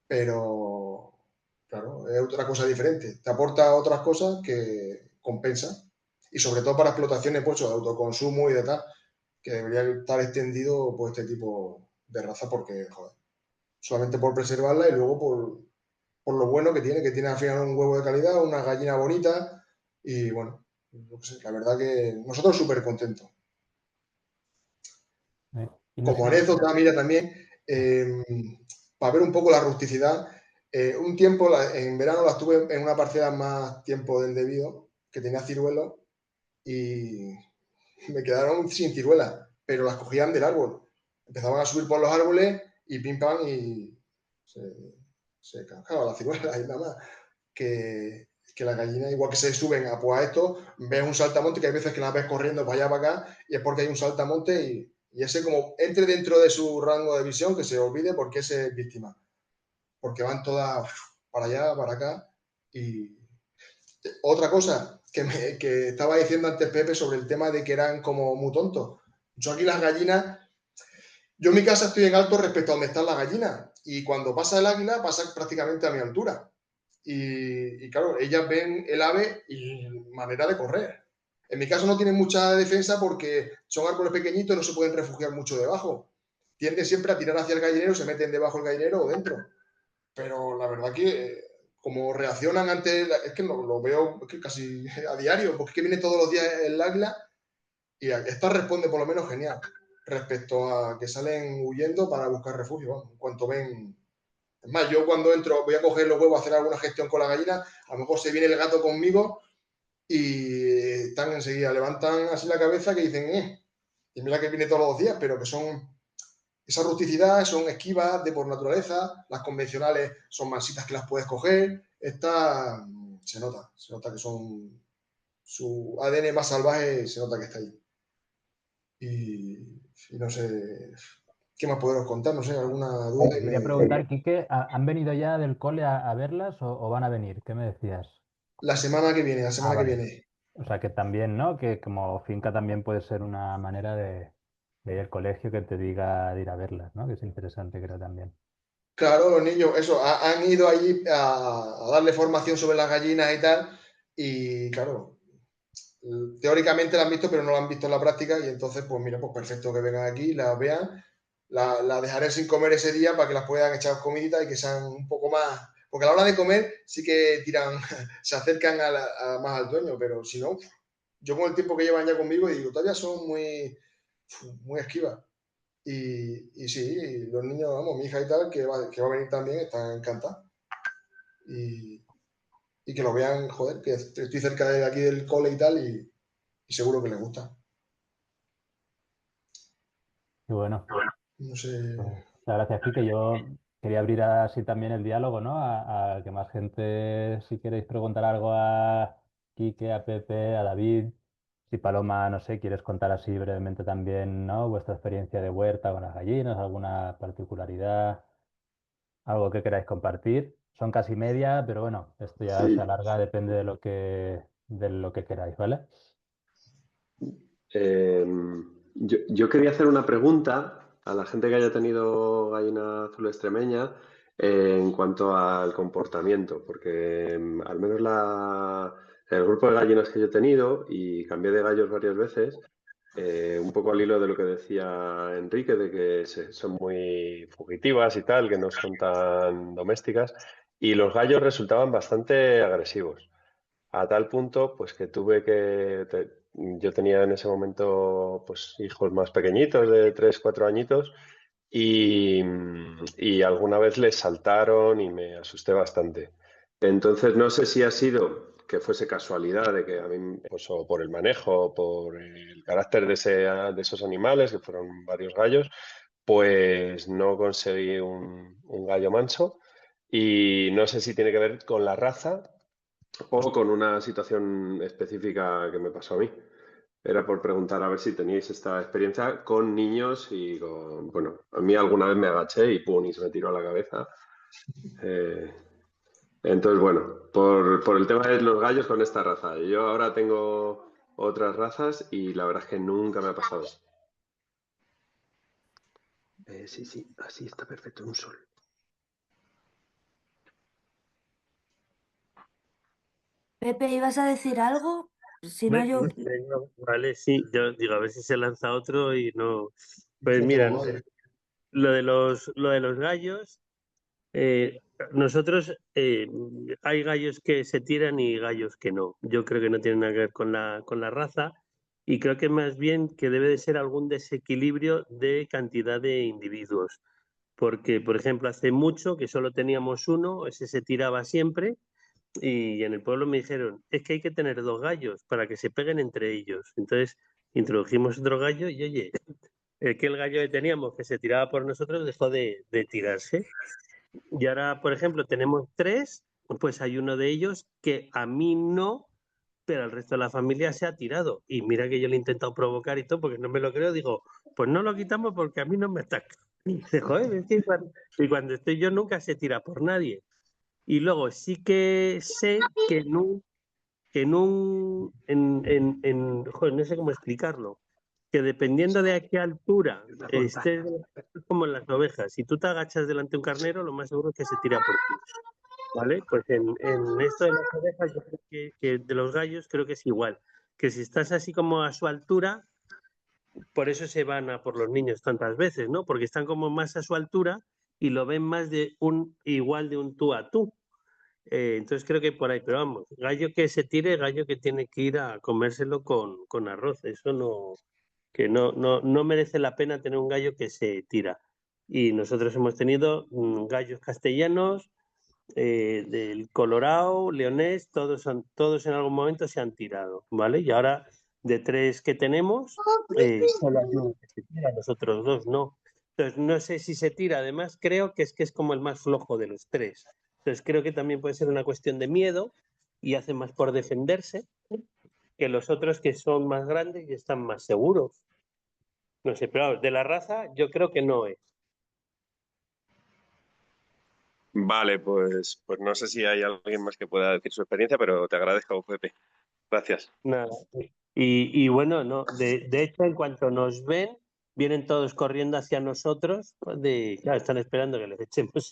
pero claro, es otra cosa diferente. Te aporta otras cosas que compensa. Y sobre todo para explotaciones pues, de autoconsumo y de tal, que debería estar extendido pues, este tipo de raza porque, joder, solamente por preservarla y luego por lo bueno que tiene al final un huevo de calidad, una gallina bonita y bueno, no sé, la verdad que nosotros súper contentos. Y no Como sé, anécdota, mira también, para ver un poco la rusticidad, un tiempo, en verano las tuve en una parcela más tiempo del debido, que tenía ciruelos y me quedaron sin ciruelas, pero las cogían del árbol. Empezaban a subir por los árboles y pim pam y se cascaba la ciruela y nada más. Que la gallina, igual que se suben a esto, ves un saltamonte que hay veces que las ves corriendo para allá, para acá, y es porque hay un saltamonte y ese como entre dentro de su rango de visión, que se olvide porque ese es víctima. Porque van todas para allá, para acá. Y otra cosa que estaba diciendo antes Pepe sobre el tema de que eran como muy tontos. Yo aquí las gallinas, yo en mi casa estoy en alto respecto a donde están las gallinas. Y cuando pasa el águila, pasa prácticamente a mi altura. Y claro, ellas ven el ave y manera de correr. En mi caso no tienen mucha defensa porque son árboles pequeñitos y no se pueden refugiar mucho debajo. Tienden siempre a tirar hacia el gallinero, se meten debajo del gallinero o dentro. Pero la verdad que como reaccionan ante, es que lo veo es que casi a diario, porque es que viene todos los días el águila y esta responde por lo menos genial respecto a que salen huyendo para buscar refugio. Vamos, en cuanto ven. Es más, yo cuando entro, voy a coger los huevos a hacer alguna gestión con la gallina, a lo mejor se viene el gato conmigo y están enseguida, levantan así la cabeza que dicen. Y mira que viene todos los días, pero que son esa rusticidad, son esquivas de por naturaleza, las convencionales son mansitas que las puedes coger, esta se nota que son su ADN más salvaje, se nota que está ahí. Y no sé, ¿qué más podemos contar? No sé, alguna duda. Te quería preguntar, Quique, ¿han venido ya del cole a verlas o van a venir? ¿Qué me decías? La semana que viene, Vale. O sea que también, ¿no? Que como finca también puede ser una manera de ir al colegio que te diga de ir a verlas, ¿no? Que es interesante, creo también. Claro, los niños, eso, han ido allí a darle formación sobre las gallinas y tal, y claro, teóricamente la han visto, pero no la han visto en la práctica, y entonces, pues mira, pues perfecto que vengan aquí, las vean, la dejaré sin comer ese día para que las puedan echar comidita y que sean un poco más... Porque a la hora de comer sí que tiran, se acercan más al dueño, pero si no, yo con el tiempo que llevan ya conmigo digo, todavía son muy esquivas. Y sí, los niños, vamos, mi hija y tal, que va a venir también, están encantadas. Y que lo vean, joder, que estoy cerca de aquí del cole y tal, y seguro que les gusta. Y bueno, No sé. muchas gracias, Quique. Yo quería abrir así también el diálogo, ¿no? A que más gente, si queréis preguntar algo a Quique, a Pepe, a David, si Paloma, no sé, quieres contar así brevemente también, ¿no? Vuestra experiencia de huerta con las gallinas, alguna particularidad, algo que queráis compartir. Son casi media, pero bueno, esto ya se alarga, depende de lo que queráis, ¿vale? Yo quería hacer una pregunta a la gente que haya tenido gallina azul extremeña en cuanto al comportamiento, porque al menos el grupo de gallinas que yo he tenido, y cambié de gallos varias veces, un poco al hilo de lo que decía Enrique, de que son muy fugitivas y tal, que no son tan domésticas, y los gallos resultaban bastante agresivos. A tal punto, pues que yo tenía en ese momento, pues hijos más pequeñitos, de 3, 4 añitos, y alguna vez les saltaron y me asusté bastante. Entonces, no sé si ha sido que fuese casualidad de que a mí, pues, o por el manejo, o por el carácter de esos animales, que fueron varios gallos, pues no conseguí un gallo manso. Y no sé si tiene que ver con la raza o con una situación específica que me pasó a mí. Era por preguntar a ver si teníais esta experiencia con niños y con... Bueno, a mí alguna vez me agaché y pum, y se me tiró a la cabeza. Entonces, bueno, por el tema de los gallos con esta raza. Yo ahora tengo otras razas y la verdad es que nunca me ha pasado. Sí, así está perfecto, un sol. Pepe, ¿ibas a decir algo? Si no, yo... Vale, sí, yo digo, a ver si se lanza otro y no. Pues No mira, tengo madre. lo de los gallos, nosotros hay gallos que se tiran y gallos que no. Yo creo que no tiene nada que ver con la raza y creo que más bien que debe de ser algún desequilibrio de cantidad de individuos. Porque, por ejemplo, hace mucho que solo teníamos uno, ese se tiraba siempre. Y en el pueblo me dijeron, es que hay que tener 2 gallos para que se peguen entre ellos. Entonces introdujimos otro gallo y oye, el gallo que teníamos que se tiraba por nosotros dejó de tirarse. Y ahora, por ejemplo, tenemos 3, pues hay uno de ellos que a mí no, pero al resto de la familia se ha tirado. Y mira que yo le he intentado provocar y todo, porque no me lo creo, digo, pues no lo quitamos porque a mí no me ataca. Y dice, joder, es que cuando estoy yo nunca se tira por nadie. Y luego sí que sé que joder, no sé cómo explicarlo, que dependiendo de a qué altura estés, es como en las ovejas, si tú te agachas delante de un carnero, lo más seguro es que se tira por ti, ¿vale? Pues en esto de las ovejas, yo creo que de los gallos creo que es igual, que si estás así como a su altura, por eso se van a por los niños tantas veces, ¿no? Porque están como más a su altura y lo ven más igual de un tú a tú. Entonces creo que por ahí, pero vamos, gallo que se tire, gallo que tiene que ir a comérselo con arroz. Eso no merece la pena tener un gallo que se tira. Y nosotros hemos tenido gallos castellanos, del Colorado, leonés, todos en algún momento se han tirado, ¿vale? Y ahora de 3 que tenemos, solo hay uno que se tira, los otros 2 no. Entonces no sé si se tira, además creo que es como el más flojo de los 3. Entonces creo que también puede ser una cuestión de miedo y hace más por defenderse que los otros que son más grandes y están más seguros. No sé, pero vamos, de la raza yo creo que no es. Vale, pues no sé si hay alguien más que pueda decir su experiencia, pero te agradezco, Pepe. Gracias. Nada. Y bueno, no, de hecho, en cuanto nos ven, vienen todos corriendo hacia nosotros, claro, están esperando que les echemos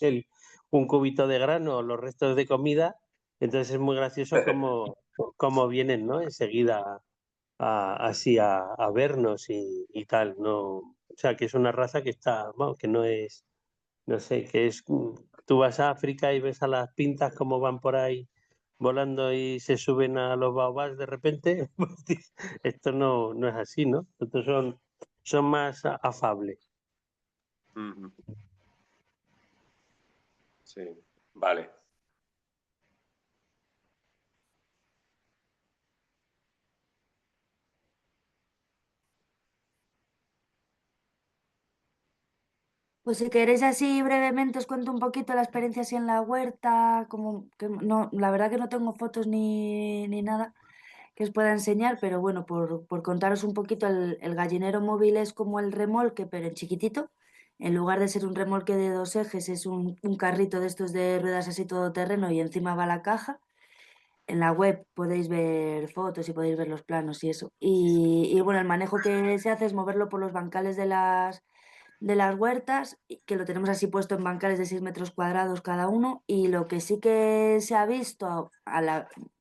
un cubito de grano o los restos de comida. Entonces es muy gracioso cómo vienen, ¿no? Enseguida así a vernos y tal. No, O sea, que es una raza que está, vamos, que no es, no sé, que es, tú vas a África y ves a las pintas como van por ahí volando y se suben a los baobabs de repente, pues, esto no es así, ¿no? Estos son más afables. Ujú. Sí, vale. Pues si queréis así brevemente os cuento un poquito la experiencia así en la huerta, como que no, la verdad que no tengo fotos ni nada que os pueda enseñar, pero bueno, por contaros un poquito, el gallinero móvil es como el remolque, pero en chiquitito. En lugar de ser un remolque de dos ejes, es un carrito de estos de ruedas así todoterreno y encima va la caja. En la web podéis ver fotos y podéis ver los planos y eso. Y bueno, el manejo que se hace es moverlo por los bancales de las huertas, que lo tenemos así puesto en bancales de 6 metros cuadrados cada uno, y lo que sí que se ha visto,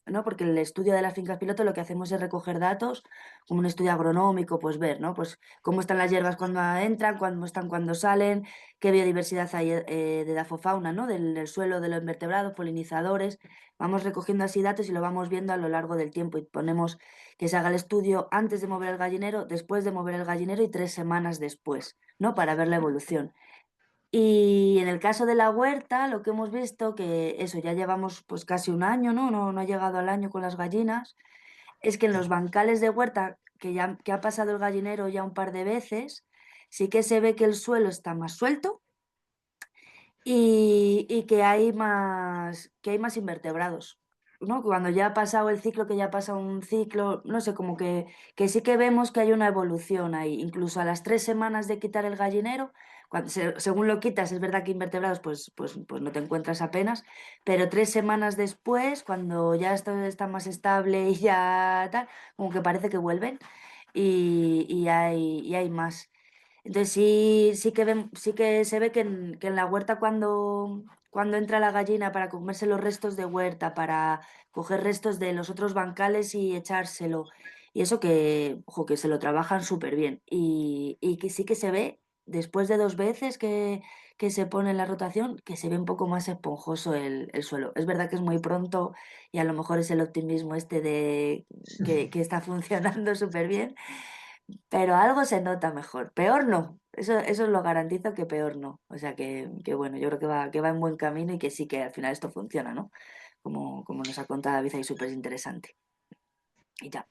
¿no? Porque el estudio de las fincas piloto lo que hacemos es recoger datos, como un estudio agronómico, pues ver, ¿no? Pues cómo están las hierbas cuando entran, cómo están cuando salen, qué biodiversidad hay de dafofauna, ¿no? Del suelo, de los invertebrados, polinizadores. Vamos recogiendo así datos y lo vamos viendo a lo largo del tiempo y ponemos que se haga el estudio antes de mover el gallinero, después de mover el gallinero y 3 semanas después, ¿no? Para ver la evolución. Y en el caso de la huerta, lo que hemos visto, que eso ya llevamos pues casi un año, ¿no? No ha llegado al año con las gallinas, es que en los bancales de huerta, que ha pasado el gallinero ya un par de veces, sí que se ve que el suelo está más suelto y que hay más invertebrados, ¿no? Cuando ya ha pasado el ciclo, que ya pasa un ciclo, no sé, como que sí que vemos que hay una evolución ahí. Incluso a las 3 semanas de quitar el gallinero, según lo quitas, es verdad que invertebrados pues no te encuentras apenas, pero 3 semanas después, cuando ya esto está más estable y ya tal, como que parece que vuelven y hay más. Entonces sí que se ve que en la huerta cuando entra la gallina para comerse los restos de huerta, para coger restos de los otros bancales y echárselo, y eso que, ojo, que se lo trabajan súper bien. Y que sí que se ve, después de 2 veces que se pone en la rotación, que se ve un poco más esponjoso el suelo. Es verdad que es muy pronto y a lo mejor es el optimismo este de que está funcionando súper bien, pero algo se nota mejor. Peor no. Eso os lo garantizo, que peor no. O sea que bueno, yo creo que va en buen camino y que sí que al final esto funciona, ¿no? Como nos ha contado David ahí, súper interesante. Y ya.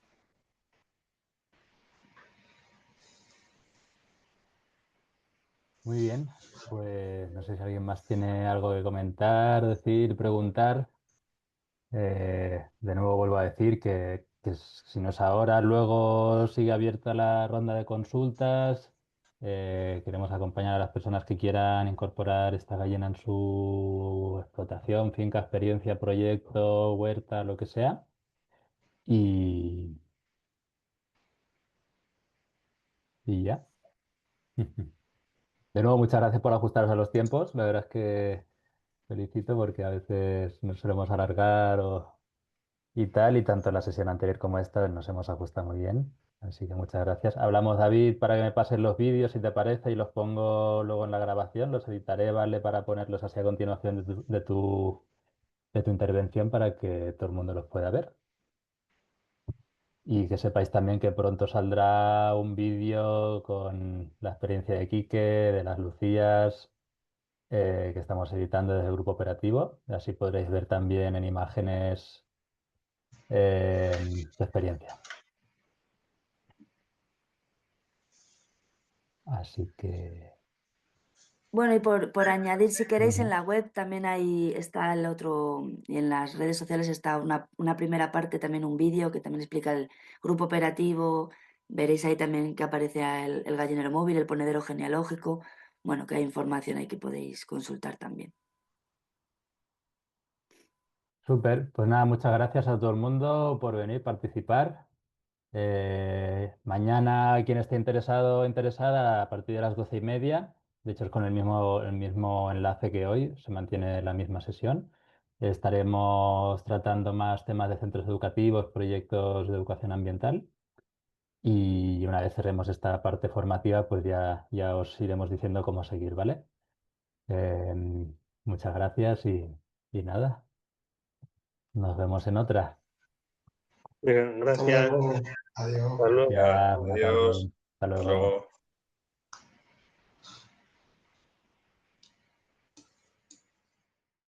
Muy bien, pues no sé si alguien más tiene algo que comentar, decir, preguntar. De nuevo vuelvo a decir que si no es ahora, luego sigue abierta la ronda de consultas. Queremos acompañar a las personas que quieran incorporar esta gallina en su explotación, finca, experiencia, proyecto, huerta, lo que sea. Y, y ya. De nuevo, muchas gracias por ajustaros a los tiempos. La verdad es que felicito porque a veces nos solemos alargar y tal, y tanto la sesión anterior como esta nos hemos ajustado muy bien. Así que muchas gracias. Hablamos, David, para que me pases los vídeos si te parece y los pongo luego en la grabación. Los editaré, ¿vale? Para ponerlos así a continuación de tu intervención para que todo el mundo los pueda ver. Y que sepáis también que pronto saldrá un vídeo con la experiencia de Quique, de las Lucías, que estamos editando desde el grupo operativo. Así podréis ver también en imágenes su experiencia. Así que... Bueno, y por añadir, si queréis, en Ujú. la web también está el otro, y en las redes sociales está una primera parte, también un vídeo que también explica el grupo operativo. Veréis ahí también que aparece el gallinero móvil, el ponedero genealógico. Bueno, que hay información ahí que podéis consultar también. Súper, pues nada, muchas gracias a todo el mundo por venir, participar. Mañana, quien esté interesado o interesada, a partir de las 12:30, de hecho es con el mismo enlace que hoy, se mantiene la misma sesión. Estaremos tratando más temas de centros educativos, proyectos de educación ambiental. Y una vez cerremos esta parte formativa, pues ya os iremos diciendo cómo seguir, ¿vale? Muchas gracias y nada, nos vemos en otra. Venga, Hasta gracias. luego. Adiós. Hasta luego. Ya, buena tarde. Adiós. Hasta Hasta luego. luego.